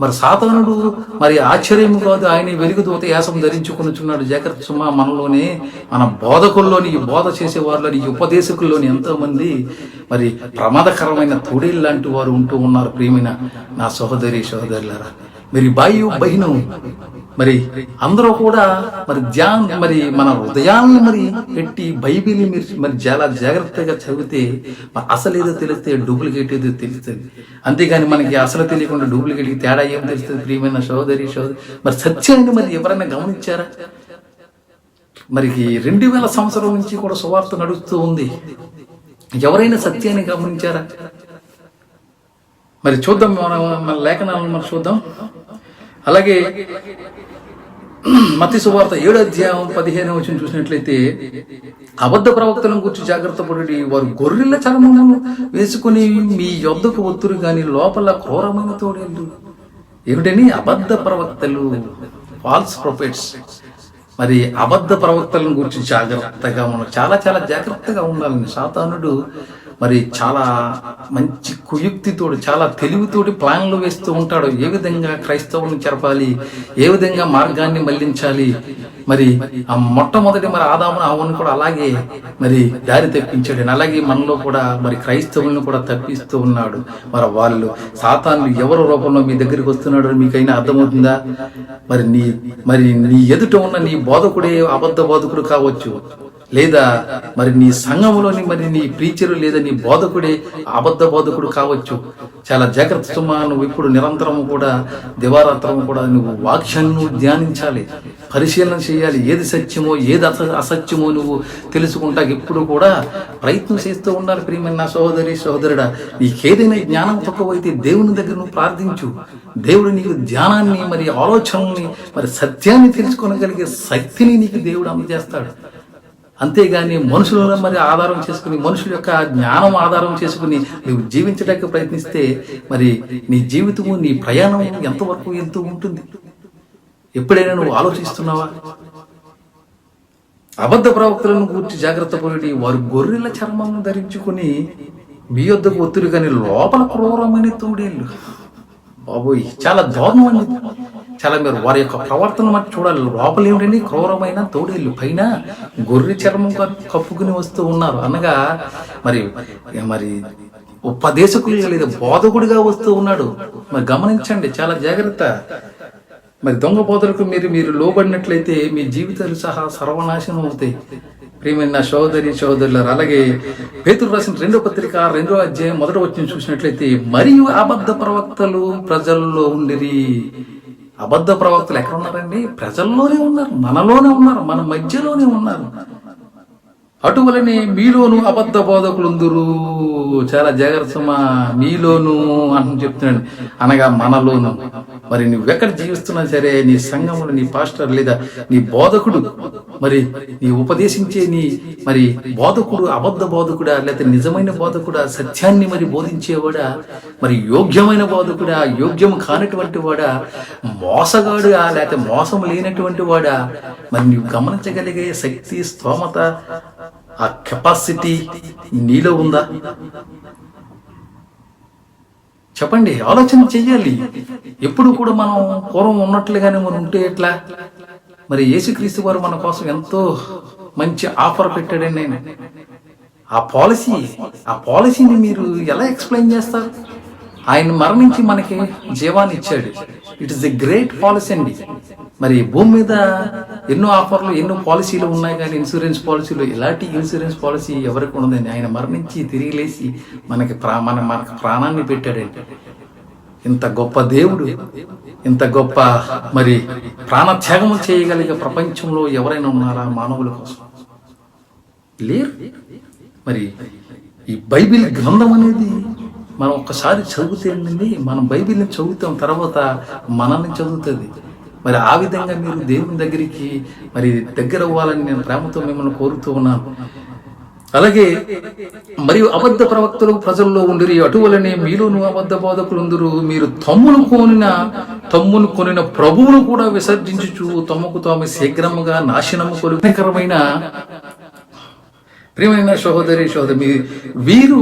మరి సాతానుడు మరి ఆశ్చర్యం కాదు, ఆయన వెలుగుదూత యాసం ధరించుకొనిచున్నాడు. జాగ్రత్త సుమా, మనలోనే మన బోధకుల్లోని ఈ బోధ చేసే వారిలోని ఈ ఉపదేశకుల్లోని ఎంతో మంది మరి ప్రమాదకరమైన తోడేళ్ళు లాంటి వారు ఉంటూ ఉన్నారు. ప్రియమైన నా సహోదరులారా, మరి బహిను మరి అందరూ కూడా మరి మన హృదయాలను మరి పెట్టి బైబిల్ని మరి చాలా జాగ్రత్తగా చదివితే అసలేదో తెలిస్తే డూప్లికేట్ ఏదో తెలుస్తుంది. అంతేగాని మనకి అసలు తెలియకుండా డూప్లికేట్కి తేడా ఏం తెలుస్తుంది? ప్రియమైన సహోదరి మరి సత్యాన్ని మరి ఎవరైనా గమనించారా? మరి 2000 సంవత్సరం నుంచి కూడా సువార్త నడుస్తూ ఉంది. ఎవరైనా సత్యాన్ని గమనించారా? మరి చూద్దాం, మన లేఖనాలను మనం చూద్దాం. అలాగే మత్తయి సువార్త 7వ అధ్యాయం 15వ వచనం చూసినట్లయితే, అబద్ధ ప్రవక్తలను గురించి జాగ్రత్త పడి వారు గొర్రెల చర్మమును వేసుకుని మీ యొద్దకు వత్తురు గాని లోపల క్రూరమైన తోడేళ్ళు. ఏమిటని? అబద్ధ ప్రవక్తలు, ఫాల్స్ ప్రొఫెట్స్. మరి అబద్ధ ప్రవక్తలను గురించి జాగ్రత్తగా ఉన్నారు. చాలా చాలా జాగ్రత్తగా ఉండాలని సాతానుడు మరి చాలా మంచి కుయుక్తితోటి చాలా తెలివితోటి ప్లాన్లు వేస్తూ ఉంటాడు. ఏ విధంగా క్రైస్తవులను చెరపాలి, ఏ విధంగా మార్గాన్ని మళ్లించాలి. మరి ఆ మొట్టమొదటి మరి ఆదామును అవ్వను కూడా అలాగే మరి దారి తప్పించాడు. అలాగే మనలో కూడా మరి క్రైస్తవులను కూడా తప్పిస్తూ ఉన్నాడు. మరి వాళ్ళు సాతాను ఎవరి రూపంలో మీ దగ్గరికి వస్తున్నాడు మీకైనా అర్థమవుతుందా? మరి నీ ఎదుట ఉన్న నీ బోధకుడే అబద్ధ బోధకుడు కావచ్చు, లేదా మరి నీ సంఘంలోని మరి నీ ప్రీచరు లేదా నీ బోధకుడే అబద్ధ బోధకుడు కావచ్చు. చాలా జాగ్రత్త సుమా. నువ్వు ఇప్పుడు నిరంతరము కూడా దివారాత్రము కూడా నువ్వు వాక్యాన్ని నువ్వు ధ్యానించాలి, పరిశీలన చేయాలి. ఏది సత్యమో ఏది అసత్యమో నువ్వు తెలుసుకుంటా ఎప్పుడు కూడా ప్రయత్నం చేస్తూ ఉండాలి. ప్రియమైన నా సహోదరి సహోదరుడా, నీకేదైనా జ్ఞానం తక్కువైతే దేవుని దగ్గర నువ్వు ప్రార్థించు. దేవుడు నీకు జ్ఞానాన్ని మరి ఆలోచనల్ని మరి సత్యాన్ని తెలుసుకోగలిగే శక్తిని నీకు దేవుడు అందజేస్తాడు. అంతేగాని మనుషులను మరి ఆధారం చేసుకుని, మనుషుల యొక్క జ్ఞానం ఆధారం చేసుకుని నువ్వు జీవించడానికి ప్రయత్నిస్తే మరి నీ జీవితము నీ ప్రయాణం ఎంతవరకు ఎంత ఉంటుంది? ఎప్పుడైనా నువ్వు ఆలోచిస్తున్నావా? అబద్ధ ప్రవక్తలను గురించి జాగ్రత్త పడి వారు గొర్రెల చర్మం ధరించుకుని మీ యొద్దకు ఒత్తురు, కానీ లోపల క్రూరమైన తోడేళ్ళు. బాబోయ్, చాలా దారుణం అండి. చాలా మీరు వారి యొక్క ప్రవర్తన మట్టి చూడాలి. లోపల ఏమిటండి? క్రూరమైన తోడేళ్ళు, పైన గొర్రె చర్మం కప్పుకుని వస్తూ ఉన్నారు. అనగా మరి మరి ఉపదేశకులుగా లేదా బోధకుడిగా వస్తూ ఉన్నాడు. మరి గమనించండి, చాలా జాగ్రత్త. మరి దొంగ బోధలకు మీరు లోబడినట్లయితే మీ జీవితాలు సహా సర్వనాశనం అవుతాయి. ప్రియమైన నా సహోదరి సహోదరులారు, అలాగే పేతురు రాసిన 2వ పత్రిక 2వ అధ్యాయం 1వ వచనం చూసినట్లయితే, మరియు అబద్ధ ప్రవక్తలు ప్రజల్లో ఉండిరి. అబద్ధ ప్రవక్తలు ఎక్కడ ఉన్నారండి? ప్రజల్లోనే ఉన్నారు, మనలోనే ఉన్నారు, మన మధ్యలోనే ఉన్నారు. అటువలనే మీలోను అబద్ధ బోధకులుందురు. చాలా జాగ్రత్తమా. మీలోను అని చెప్తున్నాడు, అనగా మనలోను. మరి నువ్వెక్కడ జీవిస్తున్నా సరే, నీ సంఘంలో నీ పాస్టర్ లేదా నీ బోధకుడు, మరి నీ ఉపదేశించే నీ మరి బోధకుడు అబద్ధ బోధకుడా లేకపోతే నిజమైన బోధకుడా, సత్యాన్ని మరి బోధించేవాడా, మరి యోగ్యమైన బోధకుడా, యోగ్యం కానటువంటి వాడా, మోసగాడుగా లేకపోతే మోసం లేనటువంటి వాడా, మరి నువ్వు గమనించగలిగే శక్తి, స్తోమత, ఆ కెపాసిటీ నీలో ఉందా? చెప్పండి, ఆలోచన చెయ్యాలి. ఎప్పుడు కూడా మనం పూర్వం ఉన్నట్లుగానే మనం ఉంటే ఎట్లా? మరి యేసుక్రీస్తు వారు మన కోసం ఎంతో మంచి ఆఫర్ పెట్టాడండి. ఆయన ఆ పాలసీని మీరు ఎలా ఎక్స్ప్లెయిన్ చేస్తారు? ఆయన మరణించి మనకి జీవాన్ని ఇచ్చాడు. It is a great policy అండి. మరి భూమి మీద ఎన్నో ఆఫర్లు, ఎన్నో పాలసీలు ఉన్నాయి, కానీ ఇన్సూరెన్స్ పాలసీలు ఇలాంటి ఇన్సూరెన్స్ పాలసీ ఎవరికి ఉండదండి. ఆయన మరణించి తిరిగి లేచి మనకి ప్రాణాన్ని పెట్టాడండి. ఇంత గొప్ప దేవుడు, ఇంత గొప్ప మరి ప్రాణత్యాగం చేయగలిగే ప్రపంచంలో ఎవరైనా ఉన్నారా మానవుల కోసం? లేరు. మరి ఈ బైబిల్ గ్రంథం అనేది మనం ఒక్కసారి చదివితే ఏంటండి, మనం బైబిల్ని చదువుతాం, తర్వాత మనల్ని చదువుతుంది. మరి ఆ విధంగా మీరు దేవుని దగ్గరికి మరి దగ్గర అవ్వాలని నేను ప్రేమతో మిమ్మల్ని కోరుతూ ఉన్నాను. అలాగే మరియు అబద్ధ ప్రవక్తలు ప్రజల్లో ఉండిరి. అటువలనే మీలోను అబద్ధ బోధకులుందురు. మీరు తమ్మును కొనిన ప్రభువును కూడా విసర్జించుచు తమకు తాము శీఘ్రముగా నాశనము కొలుకరమైన. ప్రియమైన సహోదరి సహోదరి, వీరు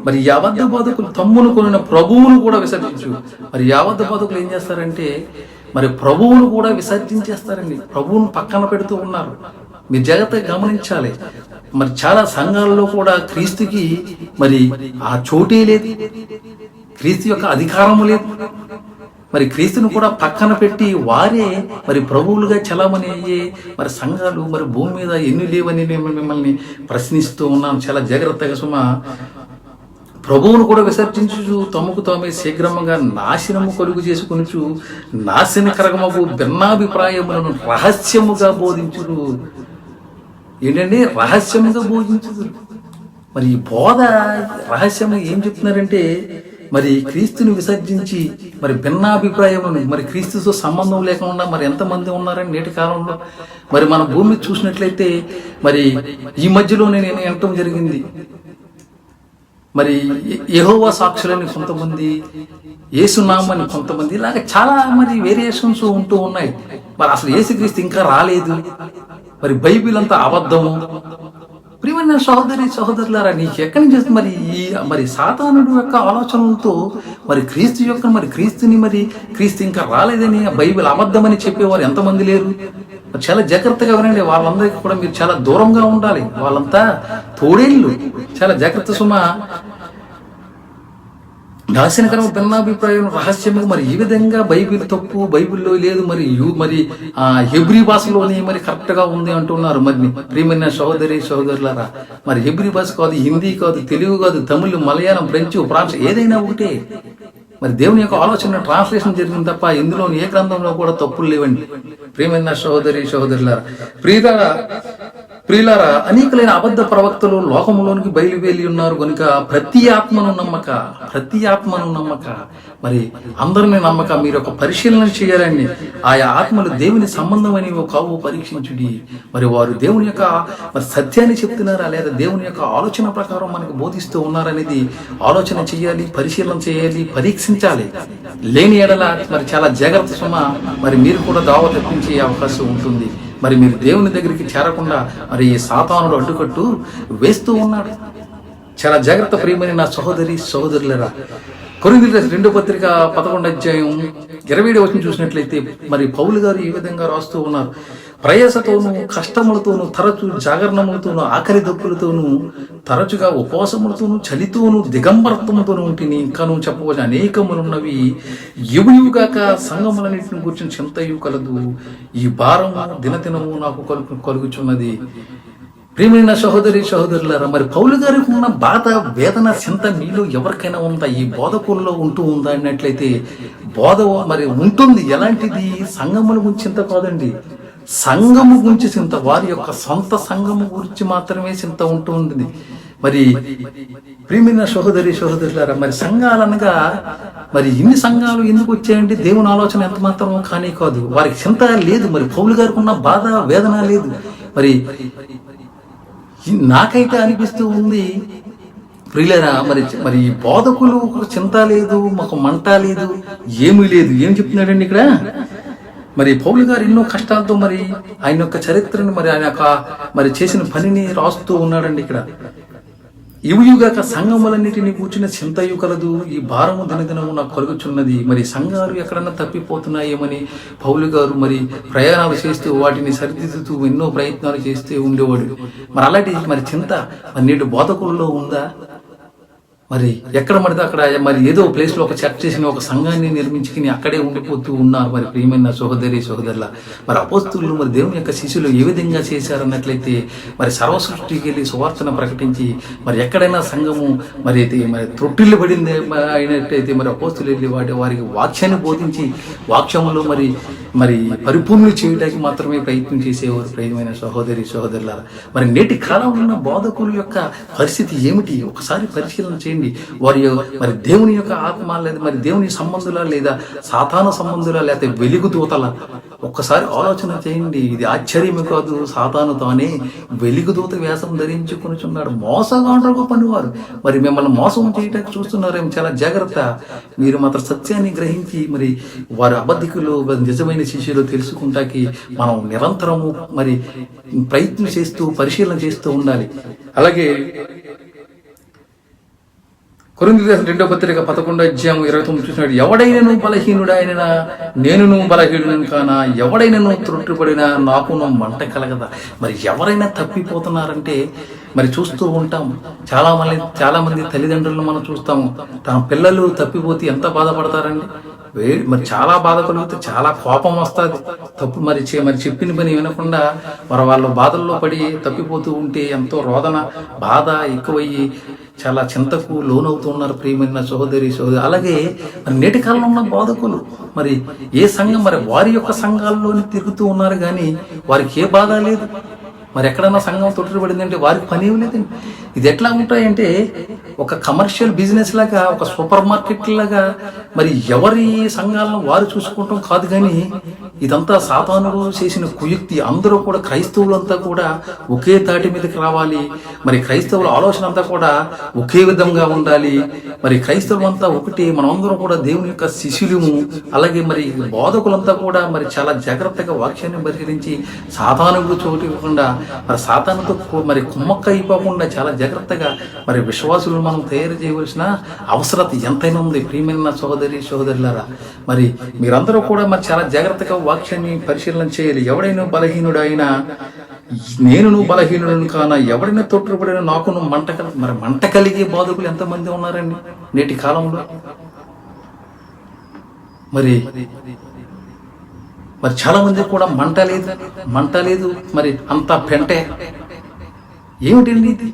మరి అబద్ధ బోధకులు తమ్మును కొనిన ప్రభువును కూడా విసర్జించు. మరి అబద్ధ బోధకులు ఏం చేస్తారంటే మరి ప్రభువును కూడా విసర్జించేస్తారండి. ప్రభువును పక్కన పెడుతూ ఉన్నారు. మీరు జాగ్రత్తగా గమనించాలి. మరి చాలా సంఘాలలో కూడా క్రీస్తుకి మరి ఆ చోటే లేదు, క్రీస్తు యొక్క అధికారము లేదు. మరి క్రీస్తును కూడా పక్కన పెట్టి వారే మరి ప్రభువులుగా చలామణి అయ్యే మరి సంఘాలు మరి భూమి మీద ఎన్ని లేవని నేను మిమ్మల్ని ప్రశ్నిస్తూ ఉన్నాను. చాలా జాగ్రత్తగా సుమా. ప్రభువును కూడా విసర్జించు తమకు తామే శీఘ్రముగా నాశనము కలుగు చేసుకొనుచు నాశనకరమగు భిన్నాభిప్రాయములను రహస్యముగా బోధించురు. ఏంటంటే రహస్యముగా బోధించురు. మరి ఈ బోధ రహస్యంగా ఏం చెప్తున్నారంటే మరి క్రీస్తుని విసర్జించి మరి భిన్నాభిప్రాయములను, మరి క్రీస్తుతో సంబంధం లేకుండా మరి ఎంతమంది ఉన్నారని నేటి కాలంలో. మరి మన భూమి చూసినట్లయితే మరి ఈ మధ్యలోనే నేను వినటం జరిగింది, మరి యెహోవా సాక్షులని కొంతమంది, యేసునామని కొంతమంది, ఇలాగ చాలా మరి వేరియేషన్స్ ఉంటూ ఉన్నాయి. మరి అసలు యేసుక్రీస్తు ఇంకా రాలేదు, మరి బైబిల్ అంతా అబద్ధము. ప్రియమైన సహోదరి సహోదరులారా, నీకు ఎక్కడి నుంచి మరి సాతానుడు యొక్క ఆలోచనలతో మరి క్రీస్తుని క్రీస్తు ఇంకా రాలేదని, బైబిల్ అబద్ధమని చెప్పేవారు ఎంతమంది లేరు? చాలా జాగ్రత్తగా వినండి. వాళ్ళందరికీ కూడా మీరు చాలా దూరంగా ఉండాలి. వాళ్ళంతా తోడేళ్ళు. చాలా జాగ్రత్త సుమా. నాశనకరం భిన్నాభిప్రాయం రహస్యము మరి ఈ విధంగా బైబిల్ తప్పు, బైబిల్లో లేదు, మరి హెబ్రీ భాషలోని మరి కరెక్ట్ గా ఉంది అంటున్నారు. మరి ప్రియమైన సహోదరులారా, మరి హెబ్రీ భాష కాదు, హిందీ కాదు, తెలుగు కాదు, తమిళ్, మలయాళం, ఫ్రెంచ్, ఫ్రాన్స్ ఏదైనా ఒకటే. మరి దేవుని యొక్క ఆలోచన ట్రాన్స్లేషన్ జరిగింది తప్ప ఇందులో ఏ గ్రంథంలో కూడా తప్పులు లేవండి. ప్రియమైన సహోదరులారా, ప్రియులారా, అనేకలైన అబద్ధ ప్రవక్తలు లోకములోనికి బయలువేలి ఉన్నారు కనుక ప్రతి ఆత్మను నమ్మక మరి అందరిని నమ్మక మీరు ఒక పరిశీలన చేయాలండి. ఆయా ఆత్మలు దేవుని సంబంధమని కావు పరీక్షించుడి. మరి వారు దేవుని యొక్క మరి సత్యాన్ని చెప్తున్నారా లేదా దేవుని యొక్క ఆలోచన ప్రకారం మనకు బోధిస్తూ ఉన్నారనేది ఆలోచన చేయాలి, పరిశీలన చేయాలి, పరీక్షించాలి. లేని ఎడల మరి చాలా జాగ్రత్త సుమ మరి మీరు కూడా దావ తెప్పించే అవకాశం ఉంటుంది. మరి మీరు దేవుని దగ్గరికి చేరకుండా మరి ఈ సాతానుడు అడ్డుకట్టు వేస్తూ ఉన్నాడు. చాలా జాగ్రత్త ప్రియమైన నా సహోదరులరా. కొరింథీయుల 2వ పత్రిక 11వ అధ్యాయం 27వ వచనం చూసినట్లయితే మరి పౌలు గారు ఈ విధంగా రాస్తూ ఉన్నారు. ప్రయాసతోనూ కష్టములతోనూ తరచు జాగరణములతోనూ ఆకలి దప్పులతోనూ తరచుగా ఉపవాసములతోనూ చలితోనూ దిగంబరత్వముతోనూ ఉంటిని ఇంకాను చెప్పవచ్చు అనేకములున్నవి. యుగాక సంగములన్నింటిని కూర్చొని చింతయు కలదు. ఈ భారము దినదినము నాకు కలుగుచున్నది. ప్రియమైన సహోదరులారా, మరి పౌలు గారికి ఉన్న బాధ, వేదన, చింత మీలో ఎవరికైనా ఉందా? ఈ బోధకుల్లో ఉంటూ ఉందా అన్నట్లయితే బోధ మరి ఉంటుంది. ఎలాంటిది? సంఘముల గురించి చింత కాదండి, సంఘము గురించి చింత. వారి యొక్క సొంత సంఘము గురించి మాత్రమే చింత ఉంటూ ఉంటుంది. మరి ప్రియమైన సహోదరులారా, మరి సంఘాలనగా మరి ఇన్ని సంఘాలు ఎందుకు వచ్చాయంటే దేవుని ఆలోచన ఎంత మాత్రం కానీ కాదు. వారికి చింత లేదు. మరి పౌలు గారికి ఉన్న బాధ, వేదన లేదు. నాకైతే అనిపిస్తూ ఉంది ప్రియులరా, మరి ఈ బోధకులు చింత లేదు, మాకు మంట లేదు, ఏమీ లేదు. ఏం చెప్తున్నాడండి ఇక్కడ? మరి పౌలు గారు ఎన్నో కష్టాలతో మరి ఆయన యొక్క చరిత్రను మరి ఆయన యొక్క మరి చేసిన పనిని రాస్తూ ఉన్నాడండి ఇక్కడ. యుగాక సంఘములన్నిటినీ కూర్చున్న చింతయు కలదు. ఈ భారము దినదినము నాకు కలుగుచున్నది. మరి సంఘాలు ఎక్కడన్నా తప్పిపోతున్నాయేమని పౌలు గారు మరి ప్రయాణాలు చేస్తూ వాటిని సరిదిద్దుతూ ఎన్నో ప్రయత్నాలు చేస్తూ ఉండేవాడు. మరి అలాంటి మరి చింత మరి నేటి బోధకుల్లో ఉందా? మరి ఎక్కడ పడితే అక్కడ మరి ఏదో ప్లేస్ లో ఒక చర్చ్ చేసిన ఒక సంఘాన్ని నిర్మించుకుని అక్కడే ఉండిపోతూ ఉన్నారు. మరి ప్రియమైన సహోదరుల, మరి అపోస్తులు మరి దేవుని యొక్క శిష్యులు ఏ విధంగా చేశారన్నట్లయితే మరి సర్వసృష్టికి వెళ్ళి సువార్తను ప్రకటించి మరి ఎక్కడైనా సంఘము మరి త్రొట్టిల్లు పడింది అయినట్లయితే మరి అపోస్తులు వెళ్ళి వారికి వాక్యాన్ని బోధించి వాక్యములో మరి పరిపూర్ణులు చేయడానికి మాత్రమే ప్రయత్నం చేసేవారు. ప్రియమైన సహోదరుల, మరి నేటి కాలంలో ఉన్న బోధకుల యొక్క పరిస్థితి ఏమిటి? ఒకసారి పరిశీలన చేయండి. వారి మరి దేవుని యొక్క ఆత్మ లేదా మరి దేవుని సంబంధులా లేదా సాతాను సంబంధులా లేకపోతే వెలుగు దూతల ఒక్కసారి ఆలోచన చేయండి. ఇది ఆశ్చర్యమే కాదు, సాతాను తానే వెలుగు దూత వేషం ధరించుకొనిచున్నాడు. మోసగాండ్రకు పనివారు మరి మిమ్మల్ని మోసం చేయడానికి చూస్తున్నారేమో. చాలా జాగ్రత్త. మీరు మాత్రం సత్యాన్ని గ్రహించి మరి వారి అబద్ధికులు నిజమైన శిష్యులు తెలుసుకుంటాకి మనం నిరంతరము మరి ప్రయత్నం చేస్తూ పరిశీలన చేస్తూ ఉండాలి. అలాగే కొరింథీయుల 2వ పత్రిక 11వ అధ్యాయం 29 చూసినాడు. ఎవడైనను బలహీనుడాయన నేనును బలహీనుడను కానా, ఎవడైనను త్రొట్టుపడినా నాకును మంట కలగదా. మరి ఎవరైనా తప్పిపోతున్నారంటే మరి చూస్తూ ఉంటాం. చాలా మంది తల్లిదండ్రులను మనం చూస్తాము. తమ పిల్లలు తప్పిపోతే ఎంత బాధపడతారండి. మరి చాలా బాధ కలుగుతుంది, చాలా కోపం వస్తుంది. తప్పు మరి చెప్పిన పని వినకుండా మరి వాళ్ళ బాధల్లో పడి తప్పిపోతూ ఉంటే ఎంతో రోదన, బాధ ఎక్కువయ్యి చాలా చింతకు లోనవుతున్నారు. ప్రియమైన సహోదరి. అలాగే మరి నేటి కాలంలో ఉన్న బోధకులు మరి ఏ సంఘం మరి వారి యొక్క సంఘాల్లోని తిరుగుతూ ఉన్నారు కానీ వారికి ఏ బాధ లేదు. మరి ఎక్కడన్నా సంఘం తొట్టుబడిందంటే వారికి పని ఏమి లేదండి. ఇది ఎట్లా ఉంటాయంటే ఒక కమర్షియల్ బిజినెస్ లాగా, ఒక సూపర్ మార్కెట్ లాగా మరి ఎవరి సంఘాలను వారు చూసుకుంటాం కాదు. కానీ ఇదంతా సాతానుడు చేసిన కుయుక్తి. అందరూ కూడా క్రైస్తవులంతా కూడా ఒకే తాటి మీదకి రావాలి. మరి క్రైస్తవుల ఆలోచన అంతా కూడా ఒకే విధంగా ఉండాలి. మరి క్రైస్తవులంతా ఒకటి, మనమందరం కూడా దేవుని యొక్క శిష్యులము. అలాగే మరి బోధకులంతా కూడా మరి చాలా జాగ్రత్తగా వాక్యాన్ని పరిశీలించి సాతానుడు చోటు ఇవ్వకుండా మరి సాతానుతో మరి కుమ్మక్క అయిపోకుండా చాలా జాగ్రత్తగా మరి విశ్వాసులు మనం తయారు చేయవలసిన అవసరత ఎంతైనా ఉంది. ప్రియమైన సహోదరులారా, మరి మీరందరూ కూడా మరి చాలా జాగ్రత్తగా వాక్యాన్ని పరిశీలన చేయాలి. ఎవడైనా బలహీనుడు అయినా నేనును బలహీనులను కాన ఎవరైనా తొట్టుపడిన నాకును మరి మంట కలిగే బాధకులు ఎంతమంది ఉన్నారండి నేటి కాలంలో. మరి మరి చాలా మంది కూడా మంట లేదు మరి అంతా పెంటే. ఏమిటండి ఇది?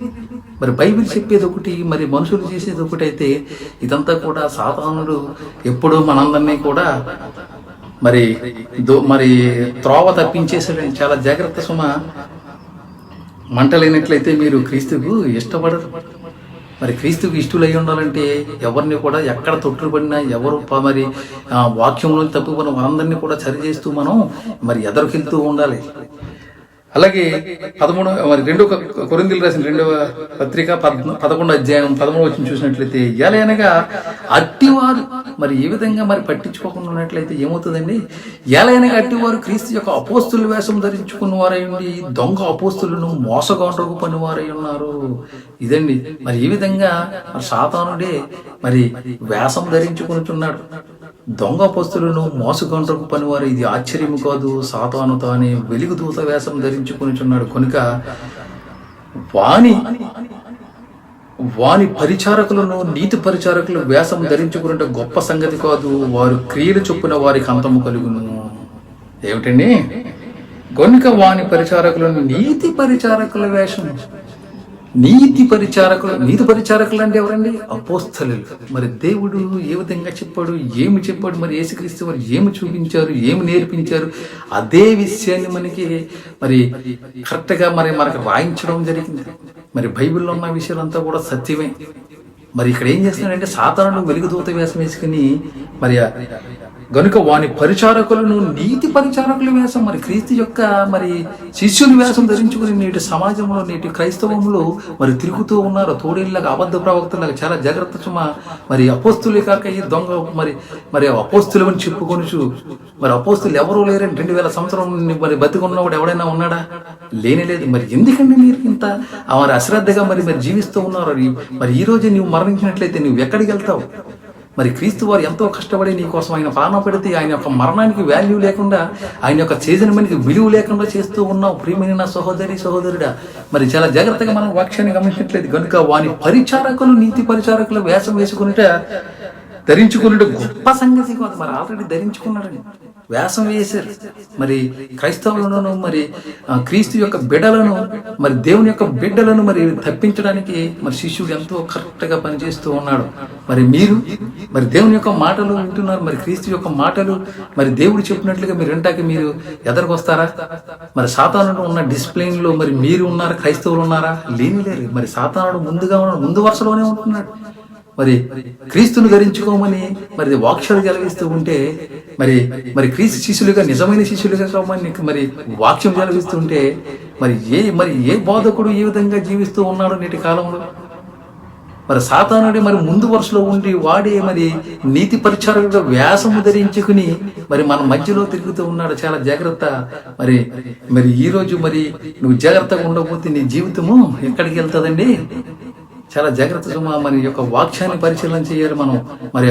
మరి బైబిల్ చెప్పేది ఒకటి, మరి మనుషులు చేసేది ఒకటి అయితే ఇదంతా కూడా సాతానుడు ఎప్పుడూ మనందరినీ కూడా మరి మరి త్రోవ తప్పించేసాడండి. చాలా జాగ్రత్త సుమ. మంట లేనట్లయితే మీరు క్రీస్తుకు ఇష్టపడరు. మరి క్రీస్తుకు ఇష్టలై ఉండాలంటే ఎవరిని కూడా ఎక్కడ తొట్టుపడినా ఎవరు మరి వాక్యంలో తప్పుకున్న వారందరినీ కూడా సరిచేస్తూ మనం మరి ఎదరికెళ్తూ ఉండాలి. అలాగే 2 కొరింథీయులకు రాసిన 2వ పత్రిక 11వ అధ్యాయం 13వ వచనం చూసినట్లయితే, ఎలాగనగా అట్టివారు మరి ఏ విధంగా మరి పట్టించుకోకుండా ఉన్నట్లయితే ఏమవుతుందండి? ఎలాగనగా అట్టివారు క్రీస్తు యొక్క అపోస్తుల వేషం ధరించుకున్న వారై ఉండి దొంగ అపోస్తులను మోసగాండ్రకు పనివారై ఉన్నారు. ఇదండి మరి ఈ విధంగా మరి సాతానుడే మరి వేషం ధరించుకుంటున్నాడు. దొంగ అపోస్తులను మోసగాండ్రకు పనివారు. ఇది ఆశ్చర్యం కాదు. సాతాను తానే వెలుగుదూత వేషం ధరించుకొనిచున్నాడు కనుక వాని పరిచారకులను నీతి పరిచారకులు వేషం ధరించుకునే గొప్ప సంగతి కాదు. వారు క్రియలు చొప్పున వారికి అంతము కలుగును. ఏమిటండి? కనుక వాని పరిచారకులను నీతి పరిచారకుల వేషం. నీతి పరిచారకులు అంటే ఎవరండి? అపోస్తలులు. మరి దేవుడు ఏ విధంగా చెప్పాడు, ఏమి చెప్పాడు, మరి యేసుక్రీస్తు వారు ఏమి చూపించారు, ఏమి నేర్పించారు, అదే విషయాన్ని మనకి మరి కరెక్ట్గా మనకు రాయించడం జరిగింది. మరి బైబిల్లో ఉన్న విషయాలంతా కూడా సత్యమే. మరి ఇక్కడ ఏం చేస్తున్నాడంటే సాతానుడు వెలుగుదూత వేషం వేసుకుని మరి గనుక వాని పరిచారకులను నీతి పరిచారకుల వేషం, మరి క్రీస్తు యొక్క మరి శిష్యుల వేషం ధరించుకుని నేటి సమాజంలో నేటి క్రైస్తవంలో మరి తిరుగుతూ ఉన్నారు. తోడేళ్ళగా అబద్ధ ప్రవక్తలాగా. చాలా జాగ్రత్త సుమా. మరి అపోస్తులే కాక ఈ దొంగ మరి అపోస్తులు అని చెప్పుకొనుచు మరి అపోస్తులు ఎవరూ లేరని 2000 సంవత్సరం మరి బతికున్నవాడు ఎవడైనా ఉన్నాడా? లేదు. మరి ఎందుకండి మీరు ఇంత మరి అశ్రద్ధగా మరి జీవిస్తూ ఉన్నారు? మరి ఈ రోజు నువ్వు మరణించినట్లయితే నువ్వు ఎక్కడికి వెళ్తావు? మరి క్రీస్తు వారు ఎంతో కష్టపడి నీ కోసం ఆయన ప్రాణం పెడితే ఆయన యొక్క మరణానికి వాల్యూ లేకుండా, ఆయన యొక్క చేసిన మనకి విలువ లేకుండా చేస్తూ ఉన్నావు. ప్రియమైన నా సహోదరుడా, మరి చాలా జాగ్రత్తగా మనం వాక్యాన్ని గమనించట్లేదు. కనుక వాని పరిచారకులు నీతి పరిచారకులు వేషం ధరించుకున్నట్టు గొప్ప సంగతి కాదు. మరి ఆల్రెడీ ధరించుకున్నాడని వేషం వేశారు. మరి క్రైస్తవులను మరి క్రీస్తు యొక్క బిడ్డలను మరి దేవుని యొక్క బిడ్డలను మరి తప్పించడానికి మరి శిష్యుడు ఎంతో కరెక్ట్గా పనిచేస్తూ ఉన్నాడు. మరి మీరు మరి దేవుని యొక్క మాటలు వింటున్నారు. మరి క్రీస్తు యొక్క మాటలు మరి దేవుడు చెప్పినట్లుగా మీరు వింటాకి మీరు ఎదరికి వస్తారా? మరి సాతానుడు ఉన్న డిసిప్లిన్లో మరి మీరు ఉన్నారా? క్రైస్తవులు ఉన్నారా? లేరు. మరి సాతానుడు ముందు వరుసలోనే ఉంటున్నాడు. మరి క్రీస్తును ధరించుకోమని మరి వాక్యాలు జలవిస్తూ ఉంటే మరి క్రీస్తు శిష్యులుగా నిజమైన శిష్యులుగా మరి వాక్యం జలవిస్తుంటే మరి ఏ బోధకుడు ఏ విధంగా జీవిస్తూ ఉన్నాడు నేటి కాలంలో? మరి సాతానుడి మరి ముందు వరుసలో ఉండి వాడే మరి నీతి పరిచారకుడు వ్యాసము ధరించుకుని మరి మన మధ్యలో తిరుగుతూ ఉన్నాడు. చాలా జాగ్రత్త. మరి ఈ రోజు మరి నువ్వు జాగ్రత్తగా ఉండకపోతే నీ జీవితము ఎక్కడికి వెళ్తుందండి? చాలా జాగ్రత్త సుమా. మన యొక్క వాక్యాన్ని పరిశీలన చేయాలి మనం. మరి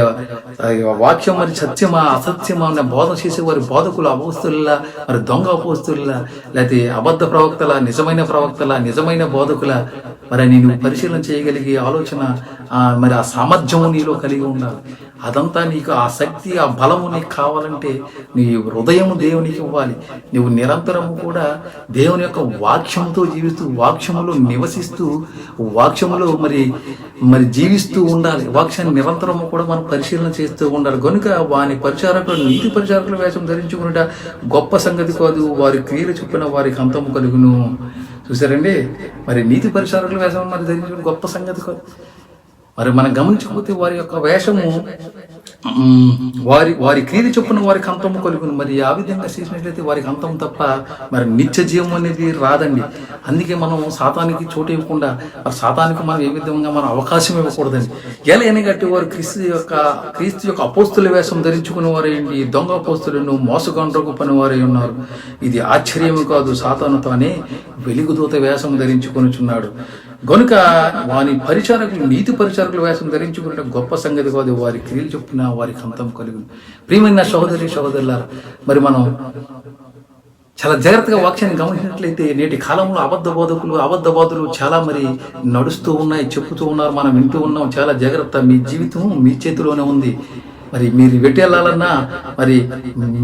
వాక్యం మరి సత్యమా అసత్యమా అనే బోధన చేసేవారి బోధకుల అపోస్తుల మరి దొంగ అపోస్తుల లేకపోతే అబద్ధ ప్రవక్తల నిజమైన ప్రవక్తల నిజమైన బోధకుల మరి నేను పరిశీలన చేయగలిగే ఆలోచన మరి ఆ సామర్థ్యము నీలో కలిగి ఉండాలి. అదంతా నీకు ఆ శక్తి ఆ బలము నీకు కావాలంటే నీ హృదయము దేవునికి ఇవ్వాలి. నువ్వు నిరంతరము కూడా దేవుని యొక్క వాక్యముతో జీవిస్తూ వాక్యములో నివసిస్తూ వాక్యములో మరి జీవిస్తూ ఉండాలి. వాక్యాన్ని నిరంతరము కూడా మనం పరిశీలన చేస్తూ ఉండాలి. కనుక వాని పరిచారకులు నీతి పరిచారకుల వేషం ధరించుకున్నట గొప్ప సంగతి కాదు. వారి క్రియలు చెప్పిన వారికి అంతము కలుగును. చూసారండి? మరి నీతి పరిచారకుల వేషం మరి ధరించుకుని గొప్ప సంగతి కాదు. మరి మనం గమనించకపోతే వారి యొక్క వేషము వారి క్రియలు చొప్పున వారికి అంతము కలుగును. మరి ఆ విధంగా చేసినట్లయితే వారికి అంతం తప్ప మరి నిత్య జీవం అనేది రాదండి. అందుకే మనం సాతానికి చోటు ఇవ్వకుండా మరి సాతానికి మనం ఏ విధంగా మనం అవకాశం ఇవ్వకూడదండి. ఎలా ఎనగట్టి వారు క్రీస్తు యొక్క అపోస్తుల వేషం ధరించుకునే వారేంటి దొంగ అపోస్తులను మోసగాండ్రకు పనివారై ఉన్నారు. ఇది ఆశ్చర్యము కాదు. సాతాను తానే వెలుగుదూత వేషం ధరించుకొనిచున్నాడు. గనుక వాని పరిచారకులు నీతి పరిచారకుల వేషం ధరించుకునే గొప్ప సంగతి కాదు. వారి క్రియలు చొప్పున వారికి అంతం కలుగును. ప్రియమైన సహోదరులారా, మరి మనం చాలా జాగ్రత్తగా వాక్యాన్ని గమనించినట్లయితే నేటి కాలంలో అబద్ధ బోధకులు చాలా మరి నడుస్తూ ఉన్నాయి, చెప్పుతూ ఉన్నారు, మనం వింటూ ఉన్నాం. చాలా జాగ్రత్త, మీ జీవితం మీ చేతిలోనే ఉంది. మరి మీరు ఎటు వెళ్ళాలన్నా మరి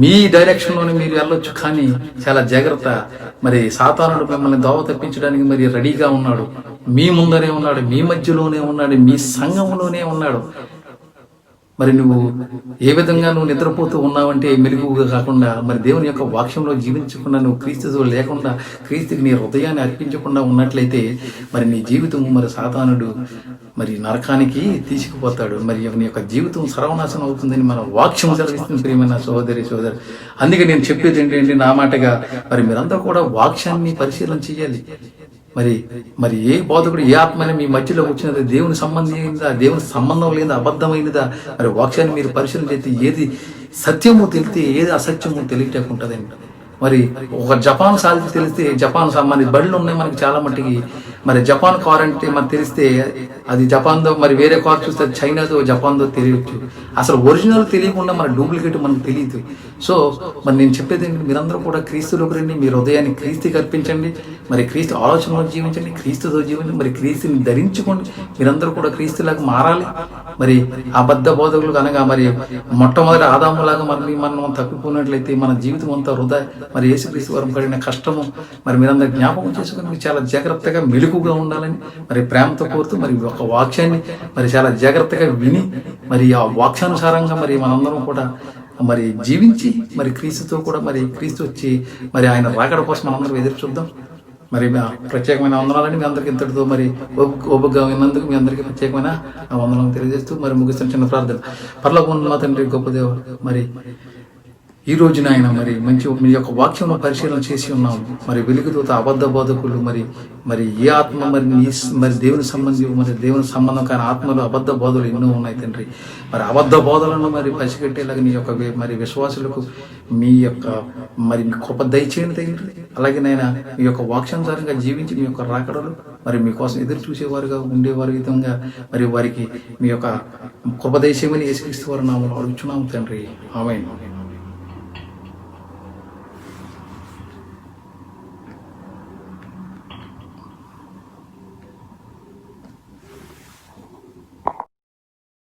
మీ డైరెక్షన్లోనే మీరు వెళ్ళొచ్చు, కానీ చాలా జాగ్రత్త. మరి సాతానుడు మిమ్మల్ని దోవ తప్పించడానికి మరి రెడీగా ఉన్నాడు. మీ ముందరే ఉన్నాడు, మీ మధ్యలోనే ఉన్నాడు, మీ సంఘంలోనే ఉన్నాడు. మరి నువ్వు ఏ విధంగా నువ్వు నిద్రపోతూ ఉన్నావంటే మెలుగుగా కాకుండా, మరి దేవుని యొక్క వాక్యంలో జీవించకుండా, నువ్వు క్రీస్తుతో లేకుండా, క్రీస్తుకి నీ హృదయాన్ని అర్పించకుండా ఉన్నట్లయితే మరి నీ జీవితం మరి సాతానుడు మరి నరకానికి తీసుకుపోతాడు. మరి నీ యొక్క జీవితం సర్వనాశనం అవుతుందని మన వాక్యం సెలవిస్తుంది. ప్రియమైన సోదరి. అందుకే నేను చెప్పేది ఏంటంటే, నా మాటగా మరి మీరందరూ కూడా వాక్యాన్ని పరిశీలన చేయాలి. మరి ఏ బోధకుడు, ఏ ఆత్మైన మీ మధ్యలో వచ్చినది దేవుని సంబంధించిందా, దేవుని సంబంధం లేదా, అబద్ధమైనదా? మరి వాక్యాన్ని మీరు పరిశీలన చేస్తే ఏది సత్యము తెలిస్తే ఏది అసత్యము తెలియటం ఉంటుందండి. మరి ఒక జపాన్ సాల్తి తెలిస్తే, జపాన్ మన బళ్ళు ఉన్నాయి మనకి చాలా మట్టికి. మరి జపాన్ కార్ అంటే మనకు తెలిస్తే అది జపాన్దో, మరి వేరే కార్ చూస్తే చైనాదో జపాన్దో తెలియచ్చు. అసలు ఒరిజినల్ తెలియకుండా మన డూప్లికేట్ మనకు తెలియదు. సో మరి నేను చెప్పేది ఏంటి, మీరందరూ కూడా క్రీస్తులోకి రండి, మీ హృదయాన్ని క్రీస్తుకి అర్పించండి, మరి క్రీస్తు ఆలోచనలో జీవించండి, క్రీస్తుతో జీవించండి, మరి క్రీస్తుని ధరించుకోండి. మీరందరూ కూడా క్రీస్తులాగా మారాలి. మరి అబద్ధ బోధకులు అనగా మరి మొట్టమొదటి ఆదాములాగా మనం తప్పిపోయినట్లయితే మన జీవితం అంతా వృధా. మరి యేసుక్రీస్తు వారు పడిన కష్టము మరి మీరందరూ జ్ఞాపకం చేసుకుని మీరు చాలా జాగ్రత్తగా మెలుగుగా ఉండాలని మరి ప్రేమతో కోరుతూ, మరి ఒక వాక్యాన్ని మరి చాలా జాగ్రత్తగా విని మరి ఆ వాక్యానుసారంగా మరి మనందరం కూడా మరి జీవించి మరి క్రీస్తుతో కూడా మరి క్రీస్తు వచ్చి మరి ఆయన రాకడ కోసం మనందరం ఎదురు చూద్దాం. మరి ప్రత్యేకమైన వందనాలని మీ అందరికి ఇంతటితో మరి ఓపికగా విన్నందుకు మీ అందరికీ ప్రత్యేకమైన వందనాలను తెలియజేస్తూ మరి ముగిస్తున్న చిన్న ప్రార్థన. పరలోకమున్న మా తండ్రి, గొప్ప దేవుడు, మరి ఈ రోజున ఆయన మరి మంచి మీ యొక్క వాక్యంలో పరిశీలన చేసి ఉన్నాము. మరి వెలుగుదూత, అబద్ధ బోధకులు, మరి ఏ ఆత్మ మరి దేవుని సంబంధం కానీ ఆత్మలు అబద్ధ బోధలు ఎన్నో ఉన్నాయి తండ్రి. మరి అబద్ధ బోధలను మరి పసిగట్టేలాగా నీ యొక్క మరి విశ్వాసులకు మీ యొక్క మరి మీ కృప దయచేయండి తండ్రి. అలాగే నాయన మీ యొక్క వాక్యానుసారంగా జీవించి మీ యొక్క రాకడలు మరి మీకోసం ఎదురు చూసేవారుగా ఉండేవారి విధంగా మరి వారికి మీ యొక్క కృప దయచేయమని యేసుక్రీస్తు వారి నామములో అడుగుచున్నాము తండ్రి. ఆమేన్.